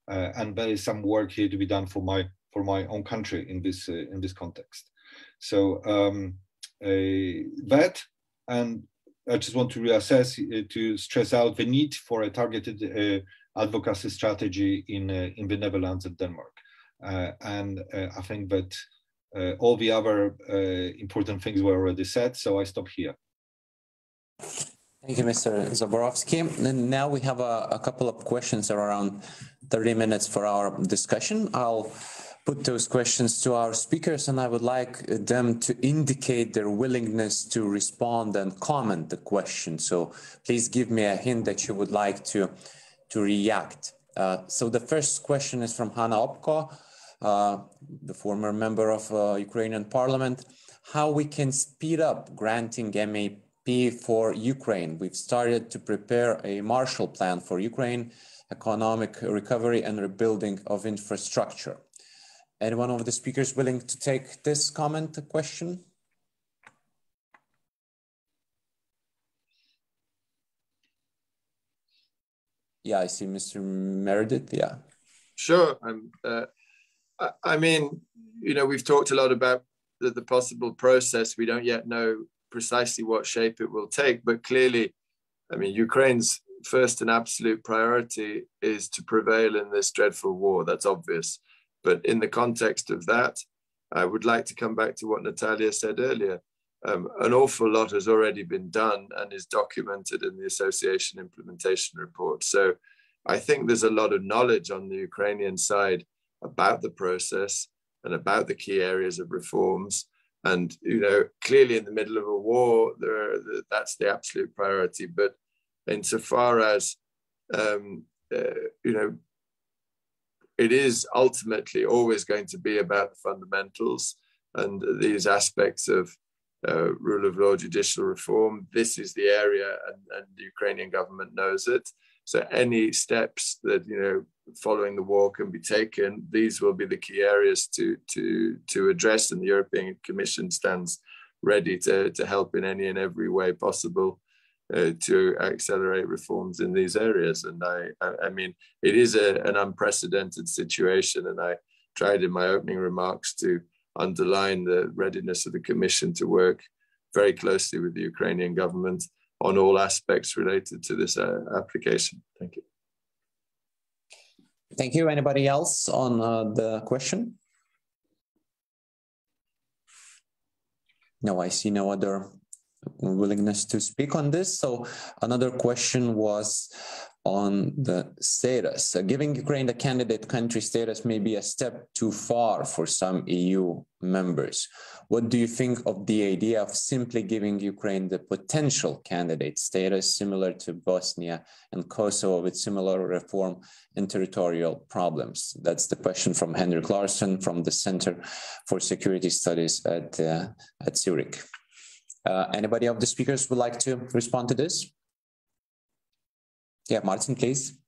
and there is some work here to be done for my own country in this context. So that, and I just want to reassess to stress out the need for a targeted advocacy strategy in the Netherlands and Denmark, and I think that all the other important things were already said. So I stop here. Thank you, Mr. Zaborowski. And now we have a couple of questions around 30 minutes for our discussion. I'll put those questions to our speakers, and I would like them to indicate their willingness to respond and comment the question. So please give me a hint that you would like to react. So the first question is from Hanna Opko, the former member of Ukrainian parliament. How we can speed up granting MAP for Ukraine? We've started to prepare a Marshall Plan for Ukraine, economic recovery and rebuilding of infrastructure. Anyone of the speakers willing to take this question? Yeah, I see Mr. Meredith, yeah. Sure. I mean, we've talked a lot about the possible process. We don't yet know precisely what shape it will take, but clearly, I mean, Ukraine's first and absolute priority is to prevail in this dreadful war. That's obvious. But in the context of that, I would like to come back to what Natalia said earlier. An awful lot has already been done and is documented in the Association Implementation Report. So I think there's a lot of knowledge on the Ukrainian side about the process and about the key areas of reforms. And, clearly in the middle of a war, that's the absolute priority. But insofar as, it is ultimately always going to be about the fundamentals and these aspects of rule of law, judicial reform. This is the area, and the Ukrainian government knows it. So any steps that, following the war can be taken, these will be the key areas to address, and the European Commission stands ready to help in any and every way possible to accelerate reforms in these areas. And I mean, it is an unprecedented situation, and I tried in my opening remarks to underline the readiness of the Commission to work very closely with the Ukrainian government on all aspects related to this application. Thank you. Thank you. Anybody else on the question? No, I see no other willingness to speak on this. So another question was on the status. Giving Ukraine the candidate country status may be a step too far for some EU members. What do you think of the idea of simply giving Ukraine the potential candidate status similar to Bosnia and Kosovo with similar reform and territorial problems? That's the question from Henrik Larsson from the Center for Security Studies at Zurich. Anybody of the speakers would like to respond to this? Yeah, Martin, please.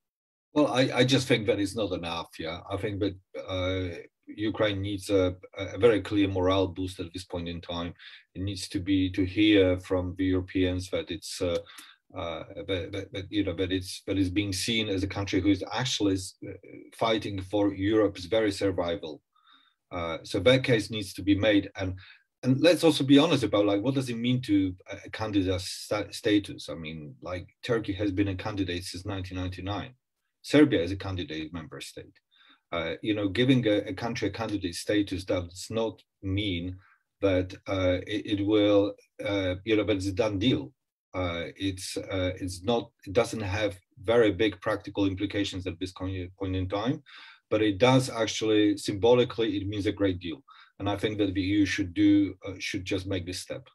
Well, I just think that is not enough. Yeah, I think that Ukraine needs a very clear morale boost at this point in time. It needs to hear from the Europeans that it's but it's being seen as a country who is actually fighting for Europe's very survival. So that case needs to be made, and let's also be honest about like what does it mean to a candidate status. I mean, like Turkey has been a candidate since 1999. Serbia is a candidate member state. Giving a country a candidate status does not mean that it will, but it's a done deal. It doesn't have very big practical implications at this point in time, but it does actually symbolically, it means a great deal. And I think that the EU should just make this step.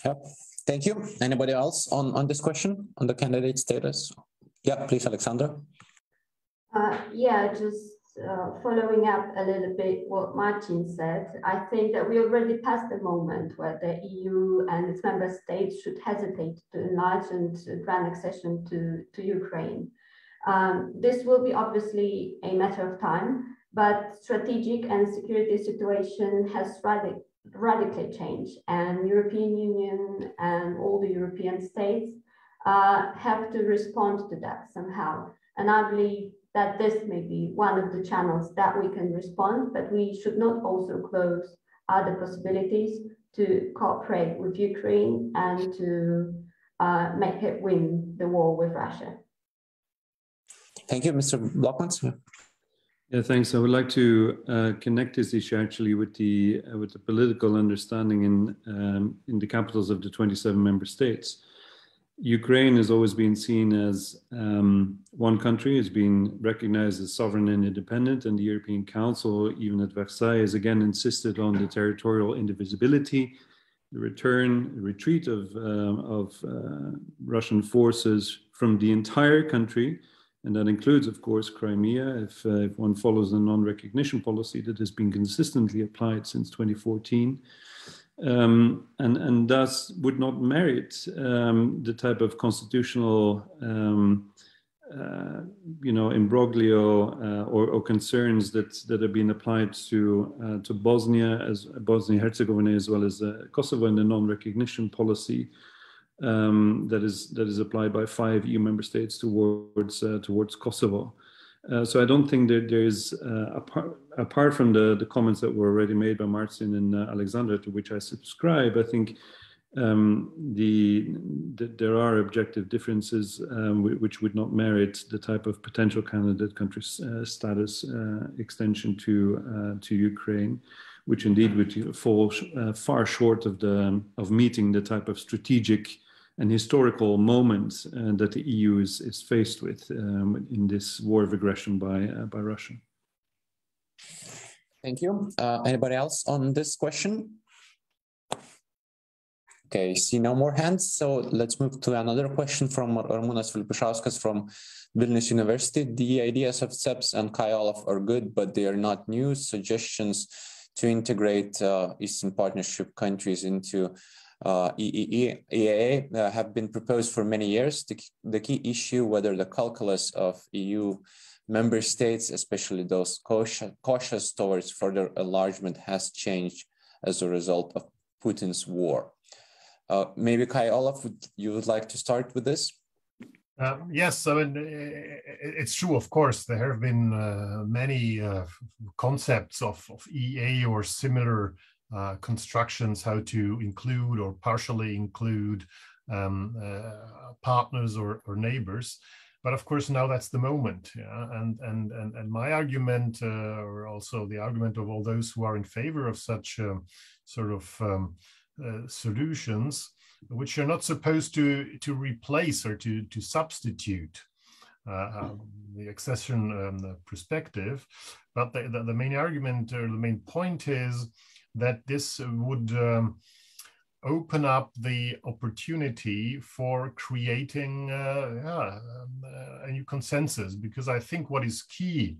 Yep. Thank you. Anybody else on this question, on the candidate status? Yeah, please, Alexandra. Just following up a little bit what Martin said, I think that we already passed the moment where the EU and its member states should hesitate to enlarge and grant accession to Ukraine. This will be obviously a matter of time, but strategic and security situation has radically changed, and European Union and all the European states have to respond to that somehow. And I believe that this may be one of the channels that we can respond, but we should not also close other possibilities to cooperate with Ukraine and to make it win the war with Russia. Thank you, Mr. Blockmans. Yeah, thanks. I would like to connect this issue actually with the political understanding in the capitals of the 27 member states. Ukraine has always been seen as one country, has been recognized as sovereign and independent, and the European Council, even at Versailles, has again insisted on the territorial indivisibility, the retreat of Russian forces from the entire country, and that includes, of course, Crimea, if one follows the non-recognition policy that has been consistently applied since 2014. And thus would not merit the type of constitutional, imbroglio or concerns that have been applied to Bosnia-Herzegovina as well as Kosovo in the non-recognition policy that is applied by 5 EU member states towards Kosovo. So I don't think that there is, apart from the comments that were already made by Martin and Alexandra, to which I subscribe, I think there are objective differences which would not merit the type of potential candidate country status extension to Ukraine, which indeed would fall far short of meeting the type of strategic and historical moment that the EU is faced with in this war of aggression by Russia. Thank you. Anybody else on this question? Okay, see no more hands. So let's move to another question from Ramūnas Vilpišauskas from Vilnius University. The ideas of CEPS and Olaf are good, but they are not new. Suggestions to integrate Eastern Partnership countries into EEA have been proposed for many years. The key issue, whether the calculus of EU member states, especially those cautious towards further enlargement, has changed as a result of Putin's war. Maybe Olaf, you would like to start with this? Yes, I mean, it's true, of course, there have been many concepts of EEA or similar constructions, how to include or partially include partners or neighbors. But of course, now that's the moment. Yeah? And my argument, or also the argument of all those who are in favor of such sort of solutions, which are not supposed to replace or to substitute the accession perspective. But the main argument or the main point is that this would open up the opportunity for creating a new consensus, because I think what is key,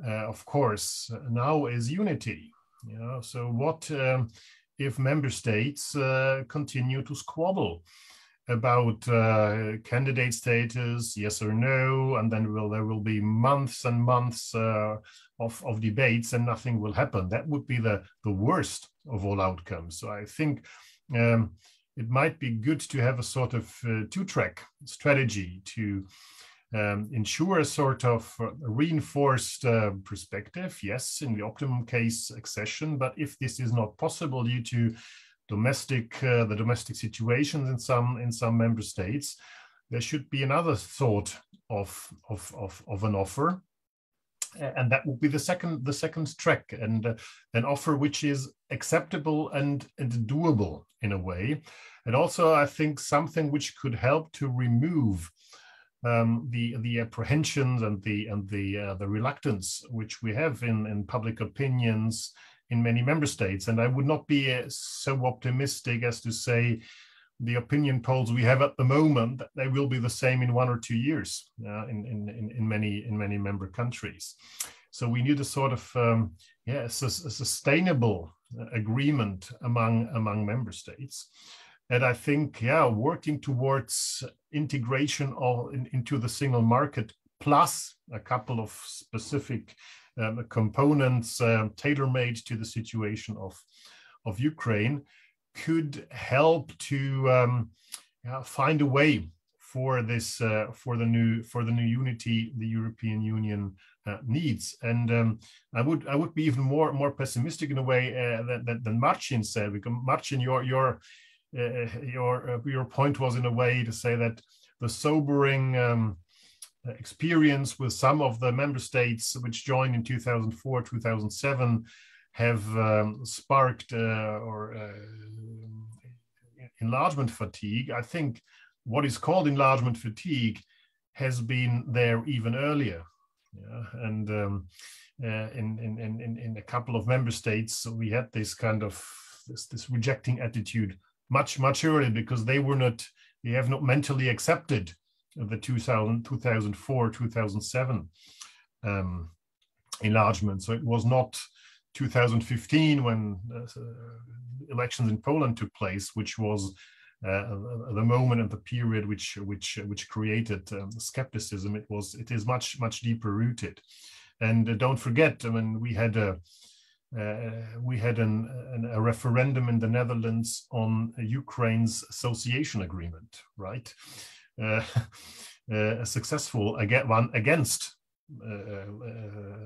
of course, now is unity. You know, so what if member states continue to squabble? about candidate status, yes or no, and then there will be months and months of debates and nothing will happen. That would be the worst of all outcomes. So I think it might be good to have a sort of two-track strategy to ensure a sort of reinforced perspective. Yes, in the optimum case, accession, but if this is not possible due to the domestic situations in some member states, there should be another thought of an offer, and that would be the second track, and an offer which is acceptable and doable in a way, and also I think something which could help to remove the apprehensions and the reluctance which we have in public opinions in many member states. And I would not be so optimistic as to say the opinion polls we have at the moment, that they will be the same in 1 or 2 years in many member countries. So we need a sort of a sustainable agreement among member states. And I think, working towards integration into the single market, plus a couple of specific components tailor-made to the situation of Ukraine, could help to find a way for this for the new unity the European Union needs. And I would be even more pessimistic in a way than Marcin said, because Marcin, your point was in a way to say that the sobering experience with some of the member states which joined in 2004, 2007 have sparked enlargement fatigue. I think what is called enlargement fatigue has been there even earlier. And in a couple of member states, we had this kind of this rejecting attitude much earlier, because they have not mentally accepted the 2004, 2007 enlargement. So it was not 2015 when elections in Poland took place, which was the moment and the period which created skepticism. It is much deeper rooted. And don't forget, I mean, we had a referendum in the Netherlands on Ukraine's association agreement, right? A successful one against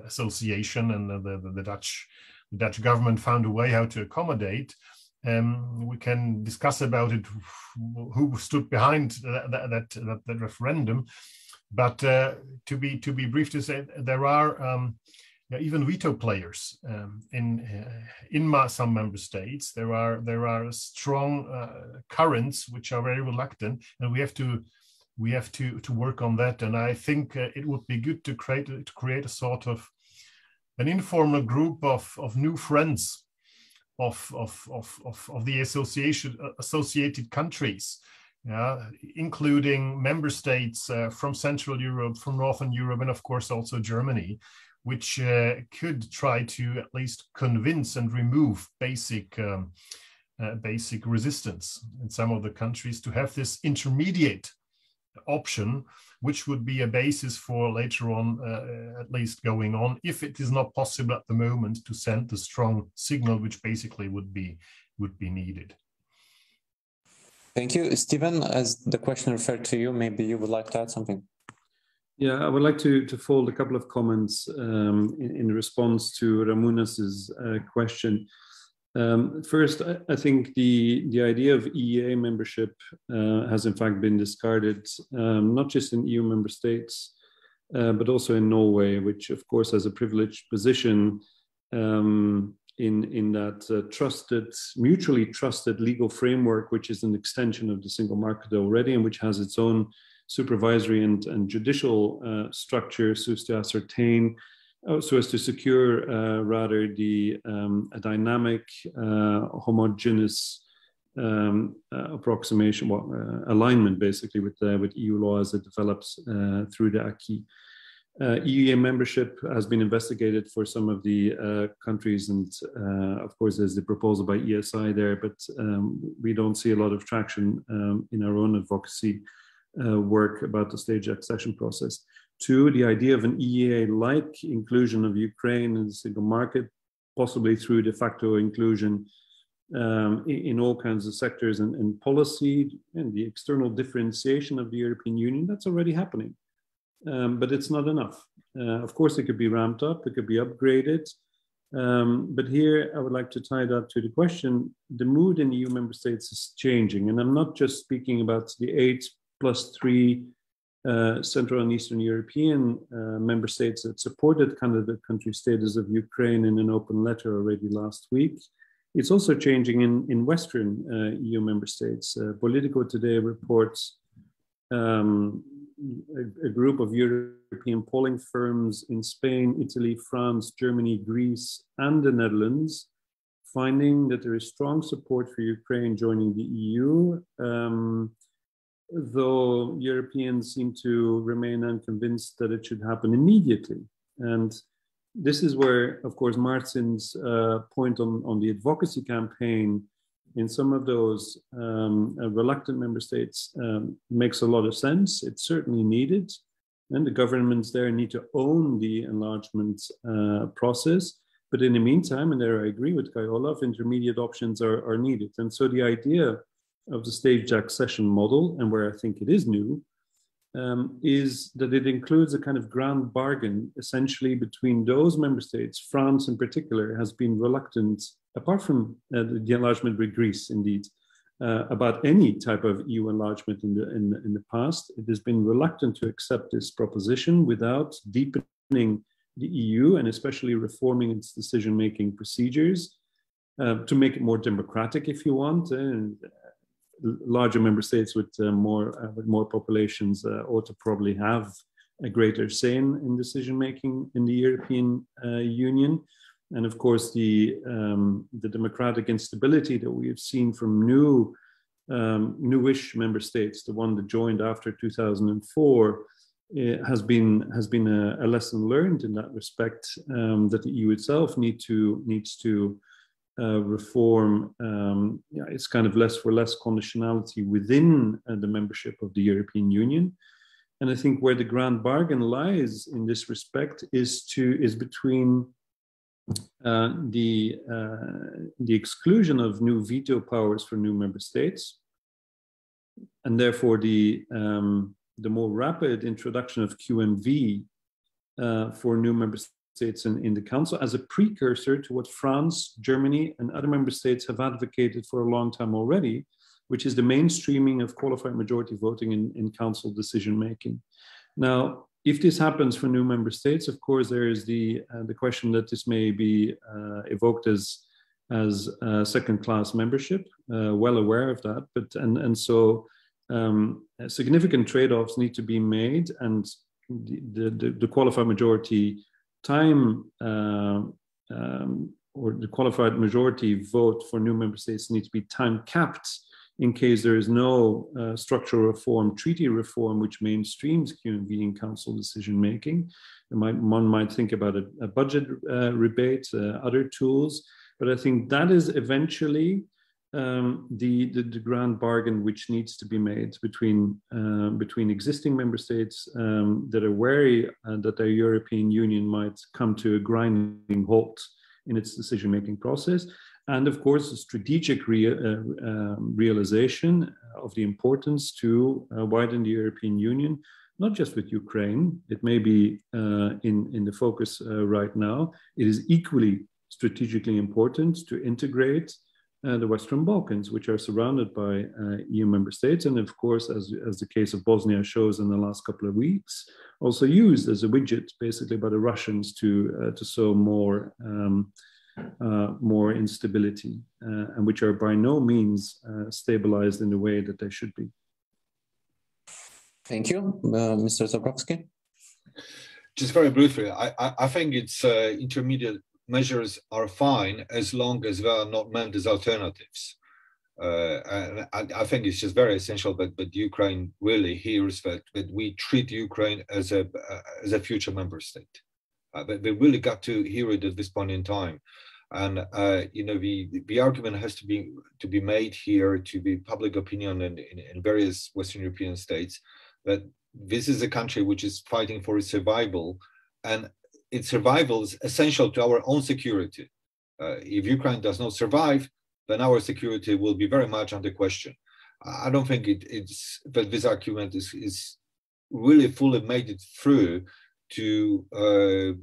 association, and the Dutch government found a way how to accommodate. We can discuss about it, who stood behind that referendum, but to be brief, to say there are even veto players in some member states. There are strong currents which are very reluctant, and we have to work on that. And I think it would be good to create a sort of an informal group of new friends of the associated countries, including member states from Central Europe, from Northern Europe, and of course also Germany, which could try to at least convince and remove basic resistance in some of the countries to have this intermediate option, which would be a basis for later on at least going on, if it is not possible at the moment to send the strong signal which basically would be needed. Thank you. Stephen, as the question referred to you, maybe you would like to add something. Yeah, I would like to fold a couple of comments in response to Ramunas's question. First, I think the idea of EEA membership has in fact been discarded, not just in EU member states, but also in Norway, which of course has a privileged position in that mutually trusted legal framework, which is an extension of the single market already, and which has its own supervisory and judicial structure so as to ascertain, so as to secure rather a dynamic, homogeneous approximation, alignment basically with EU law as it develops through the acquis. EEA membership has been investigated for some of the countries, and of course there's the proposal by ESI there, but we don't see a lot of traction in our own advocacy work about the staged accession process. Two, the idea of an EEA-like inclusion of Ukraine in the single market, possibly through de facto inclusion in all kinds of sectors and policy, and the external differentiation of the European Union, that's already happening. But it's not enough. Of course, it could be ramped up, it could be upgraded. But here I would like to tie that to the question, the mood in EU member states is changing. And I'm not just speaking about the 8+3 Central and Eastern European member states that supported candidate country status of Ukraine in an open letter already last week. It's also changing in Western EU member states. Politico today reports a group of European polling firms in Spain, Italy, France, Germany, Greece, and the Netherlands, finding that there is strong support for Ukraine joining the EU, though Europeans seem to remain unconvinced that it should happen immediately. And this is where, of course, Marcin's point on the advocacy campaign in some of those reluctant member states makes a lot of sense. It's certainly needed. And the governments there need to own the enlargement process. But in the meantime, and there I agree with Olaf, intermediate options are needed. And so the idea of the staged accession model, and where I think it is new, is that it includes a kind of grand bargain, essentially between those member states. France in particular has been reluctant, apart from the enlargement with Greece, indeed, about any type of EU enlargement in the past. It has been reluctant to accept this proposition without deepening the EU and especially reforming its decision-making procedures to make it more democratic, if you want. Larger member states with more populations ought to probably have a greater say in decision-making in the European Union. And of course, the democratic instability that we have seen from newish member states, the one that joined after 2004, has been a lesson learned in that respect, that the EU itself needs to reform. It's kind of less for less conditionality within the membership of the European Union. And I think where the grand bargain lies in this respect is between the exclusion of new veto powers for new member states, and therefore the more rapid introduction of QMV for new member states in the Council as a precursor to what France, Germany, and other member states have advocated for a long time already, which is the mainstreaming of qualified majority voting in Council decision-making. Now, if this happens for new member states, of course, there is the question that this may be evoked as second-class membership. Well aware of that, but so significant trade-offs need to be made, and the qualified majority time or the qualified majority vote for new member states needs to be time capped in case there is no structural reform, treaty reform, which mainstreams QMV in Council decision-making. One might think about a budget rebate, other tools, but I think that is eventually the grand bargain which needs to be made between existing member states that are wary that their European Union might come to a grinding halt in its decision-making process, and of course a strategic realization of the importance to widen the European Union, not just with Ukraine. It may be in the focus right now. It is equally strategically important to integrate the Western Balkans, which are surrounded by EU member states, and of course, as the case of Bosnia shows in the last couple of weeks, also used as a widget, basically, by the Russians to sow more instability, and which are by no means stabilized in the way that they should be. Thank you, Mr. Zabrovsky. Just very briefly, I think it's intermediate measures are fine as long as they are not meant as alternatives. And I think it's just very essential that Ukraine really hears that we treat Ukraine as a future member state. But they really got to hear it at this point in time. And the argument has to be made here to the public opinion in various Western European states that this is a country which is fighting for its survival, and its survival is essential to our own security. If Ukraine does not survive, then our security will be very much under question. I don't think it's that this argument is really fully made it through to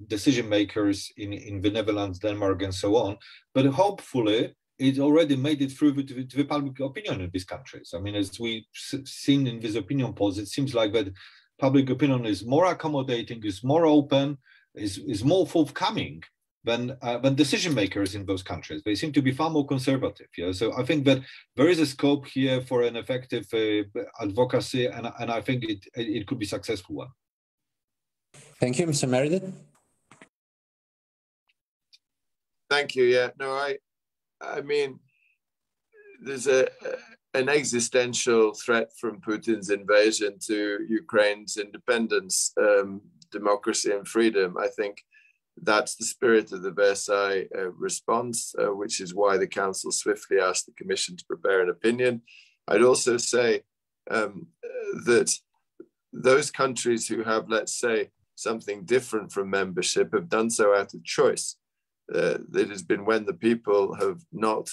decision makers in the Netherlands, Denmark, and so on. But hopefully, it already made it through to the public opinion in these countries. I mean, as we've seen in these opinion polls, it seems like that public opinion is more accommodating, is more open, is more forthcoming than decision makers in those countries. They seem to be far more conservative. Yeah? So I think that there is a scope here for an effective advocacy, and I think it could be a successful one. Thank you, Mr. Meredith. Thank you. Yeah, no, I mean, there's an existential threat from Putin's invasion to Ukraine's independence, democracy, and freedom. I think that's the spirit of the Versailles response, which is why the Council swiftly asked the Commission to prepare an opinion. I'd also say that those countries who have, let's say, something different from membership have done so out of choice. It has been when the people have not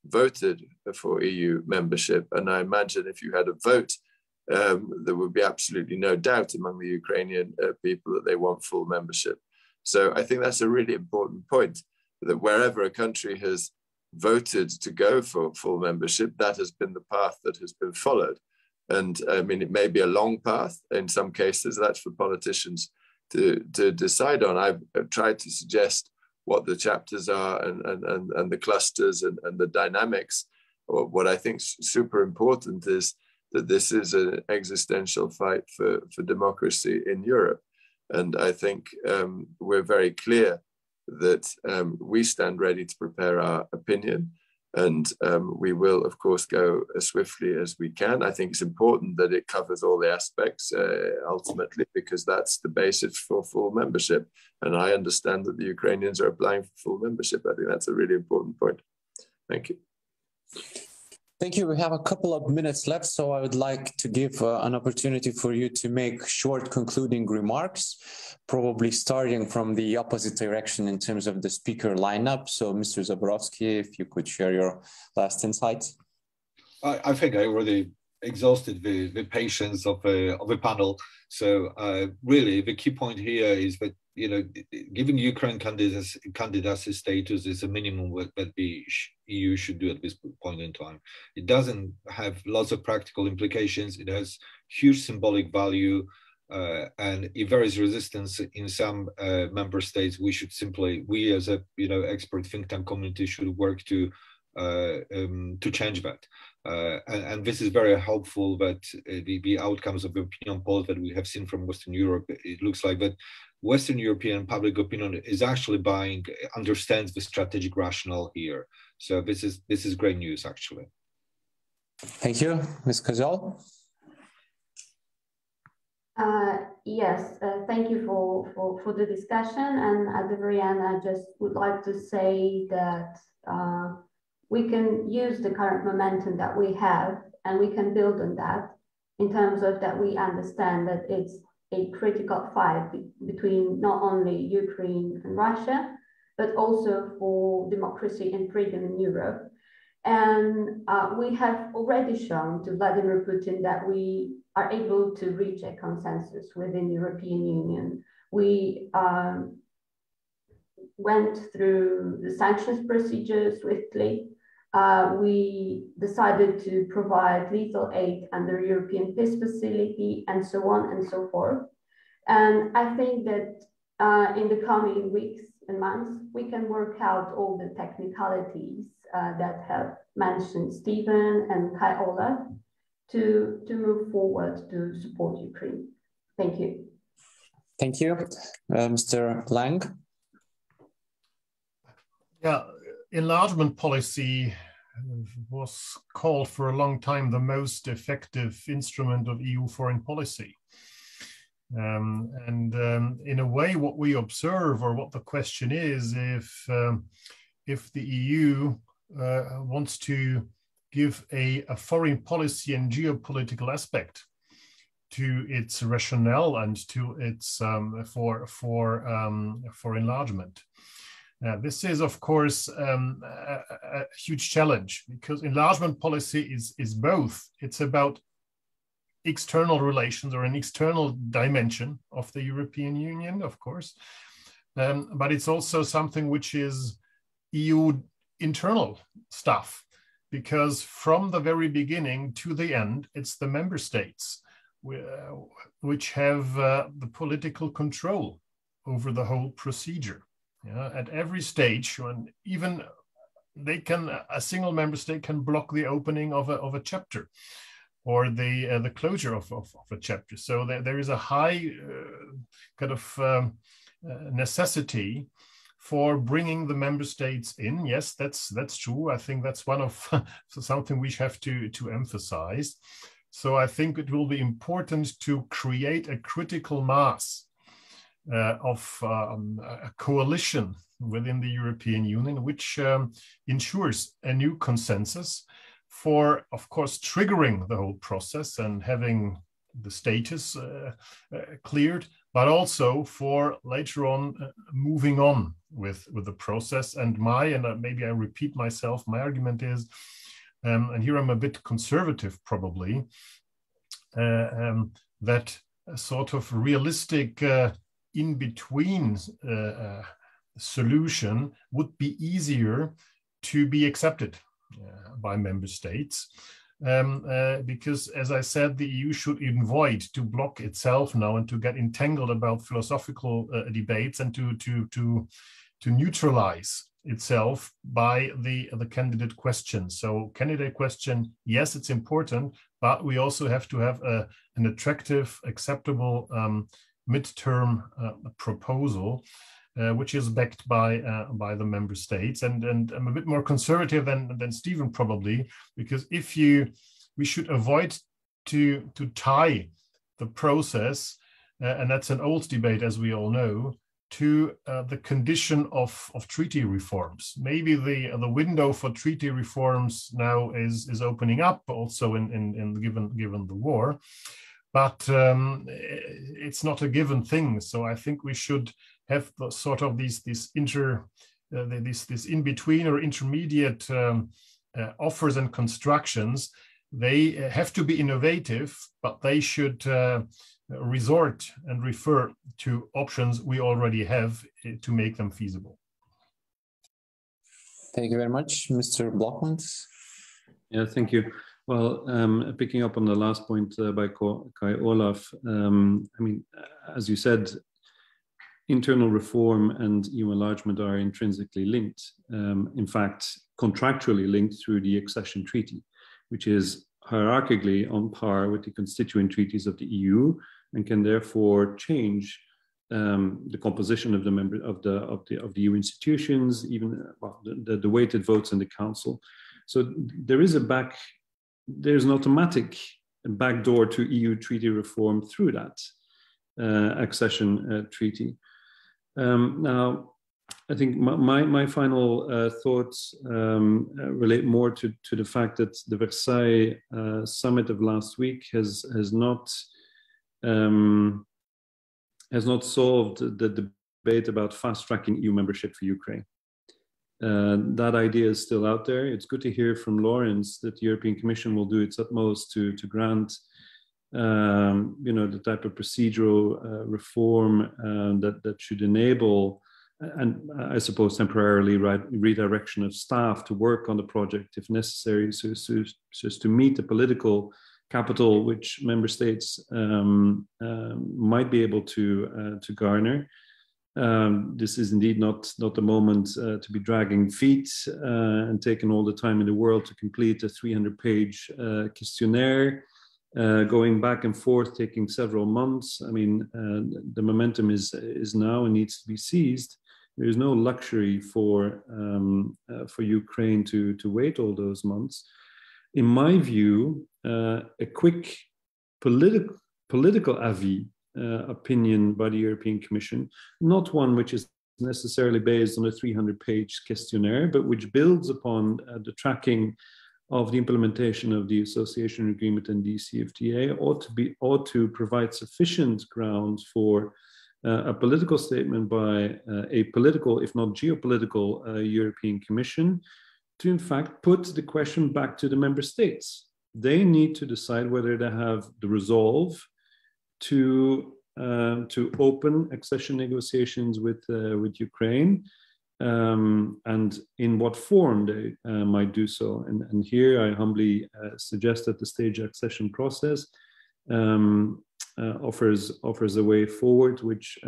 voted for EU membership. And I imagine if you had a vote, there would be absolutely no doubt among the Ukrainian people that they want full membership. So I think that's a really important point, that wherever a country has voted to go for full membership, that has been the path that has been followed. And I mean, it may be a long path. In some cases, that's for politicians to decide on. I've tried to suggest what the chapters are and the clusters and the dynamics. What I think is super important is that this is an existential fight for democracy in Europe. And I think we're very clear that we stand ready to prepare our opinion. And we will, of course, go as swiftly as we can. I think it's important that it covers all the aspects ultimately, because that's the basis for full membership. And I understand that the Ukrainians are applying for full membership. I think that's a really important point. Thank you. Thank you. We have a couple of minutes left, so I would like to give an opportunity for you to make short concluding remarks, probably starting from the opposite direction in terms of the speaker lineup. So, Mr. Zaborowski, if you could share your last insights. I think I already exhausted the patience of a panel. So really, the key point here is that, you know, giving Ukraine candidacy status is a minimum that the EU should do at this point in time. It doesn't have lots of practical implications. It has huge symbolic value. And if there is resistance in some member states, we as a expert think tank community should work to change that. And this is very helpful that the outcomes of the opinion polls that we have seen from Western Europe, it looks like that Western European public opinion is actually understands the strategic rationale here. So this is great news, actually. Thank you. Ms. Kojala? Yes, thank you for the discussion. And at the very end, I just would like to say that we can use the current momentum that we have, and we can build on that in terms of that we understand that it's a critical fight between not only Ukraine and Russia, but also for democracy and freedom in Europe. And we have already shown to Vladimir Putin that we are able to reach a consensus within the European Union. We went through the sanctions procedure swiftly. We decided to provide lethal aid under European Peace Facility, and so on and so forth. And I think that in the coming weeks and months, we can work out all the technicalities that have mentioned Stephen and Olaf to move forward to support Ukraine. Thank you. Thank you. Mr. Lang? Yeah, enlargement policy was called for a long time the most effective instrument of EU foreign policy. In a way, what we observe, or what the question is, if the EU wants to give a foreign policy and geopolitical aspect to its rationale and to its for enlargement. This is, of course, a huge challenge, because enlargement policy is both. It's about external relations, or an external dimension of the European Union, of course, but it's also something which is EU internal stuff, because from the very beginning to the end, it's the member states which have the political control over the whole procedure. At every stage, when even a single member state can block the opening of a chapter, or the closure of a chapter. So there is a high kind of necessity for bringing the member states in. Yes, that's true. I think that's one of something we have to emphasize. So I think it will be important to create a critical mass of a coalition within the European Union, which ensures a new consensus for, of course, triggering the whole process and having the status cleared, but also for later on moving on with the process. And maybe I repeat myself, my argument is, and here I'm a bit conservative probably, that a sort of realistic in-between solution would be easier to be accepted by member states, because, as I said, the EU should avoid to block itself now and to get entangled about philosophical debates, and to neutralize itself by the candidate question. So candidate question, yes, it's important, but we also have to have an attractive, acceptable midterm proposal, which is backed by the member states. And I'm a bit more conservative than Stephen probably, because we should avoid to tie the process, and that's an old debate, as we all know, to the condition of treaty reforms. Maybe the window for treaty reforms now is opening up, also in given the war, but it's not a given thing. So I think we should have the sort of this in between or intermediate offers and constructions. They have to be innovative, but they should resort and refer to options we already have to make them feasible. Thank you very much, Mr. Blockman. Yeah, thank you. Well, picking up on the last point by Kai Olaf, I mean, as you said, internal reform and EU enlargement are intrinsically linked. In fact, contractually linked through the Accession Treaty, which is hierarchically on par with the constituent treaties of the EU, and can therefore change the composition of the member of the EU institutions, even the weighted votes in the Council. So there's an automatic backdoor to EU treaty reform through that accession treaty. Now, I think my final thoughts relate more to the fact that the Versailles summit of last week has not solved the debate about fast-tracking EU membership for Ukraine. That idea is still out there. It's good to hear from Lawrence that the European Commission will do its utmost to grant the type of procedural reform that should enable, and I suppose temporarily, redirection of staff to work on the project if necessary, so as to meet the political capital which member states might be able to garner. This is indeed not the moment to be dragging feet and taking all the time in the world to complete a 300-page questionnaire, going back and forth, taking several months. I mean, the momentum is now and needs to be seized There is no luxury for Ukraine to wait all those months. In my view, a quick political avis opinion by the European Commission, not one which is necessarily based on a 300-page questionnaire, but which builds upon the tracking of the implementation of the association agreement and DCFTA, ought to provide sufficient grounds for a political statement by a political, if not geopolitical, European Commission to in fact put the question back to the member states. They need to decide whether they have the resolve to open accession negotiations with Ukraine, and in what form they might do so. And here I humbly suggest that the stage accession process offers a way forward which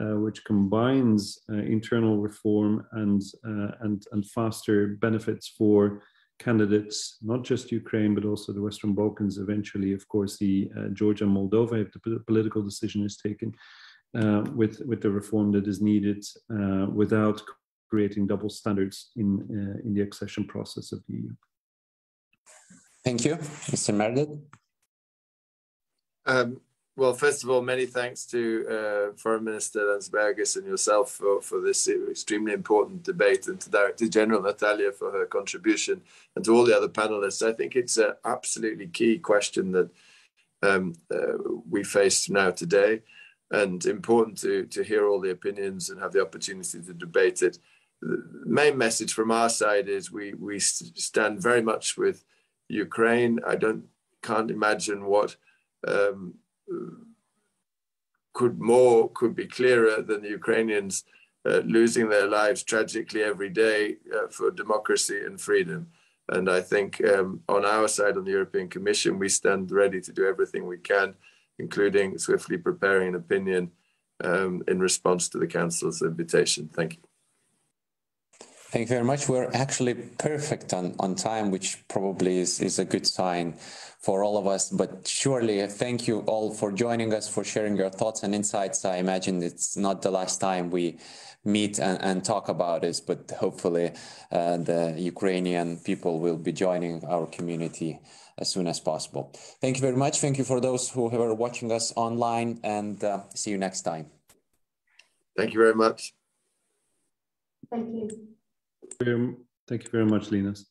combines internal reform and faster benefits for candidates, not just Ukraine, but also the Western Balkans, eventually, of course, the Georgia and Moldova, if the political decision is taken, with the reform that is needed, without creating double standards in the accession process of the EU. Thank you. Mr. Meredith. Well, first of all, many thanks to Foreign Minister Landsbergis and yourself for this extremely important debate, and to Director General Natalia for her contribution, and to all the other panelists. I think it's an absolutely key question that we face now today, and important to hear all the opinions and have the opportunity to debate it. The main message from our side is we stand very much with Ukraine. I can't imagine what could be clearer than the Ukrainians losing their lives tragically every day for democracy and freedom. And I think on our side, on the European Commission, we stand ready to do everything we can, including swiftly preparing an opinion in response to the Council's invitation. Thank you. Thank you very much. We're actually perfect on time, which probably is a good sign for all of us. But surely, thank you all for joining us, for sharing your thoughts and insights. I imagine it's not the last time we meet and talk about this, but hopefully the Ukrainian people will be joining our community as soon as possible. Thank you very much. Thank you for those who are watching us online, and see you next time. Thank you very much. Thank you. Thank you very much, Linas.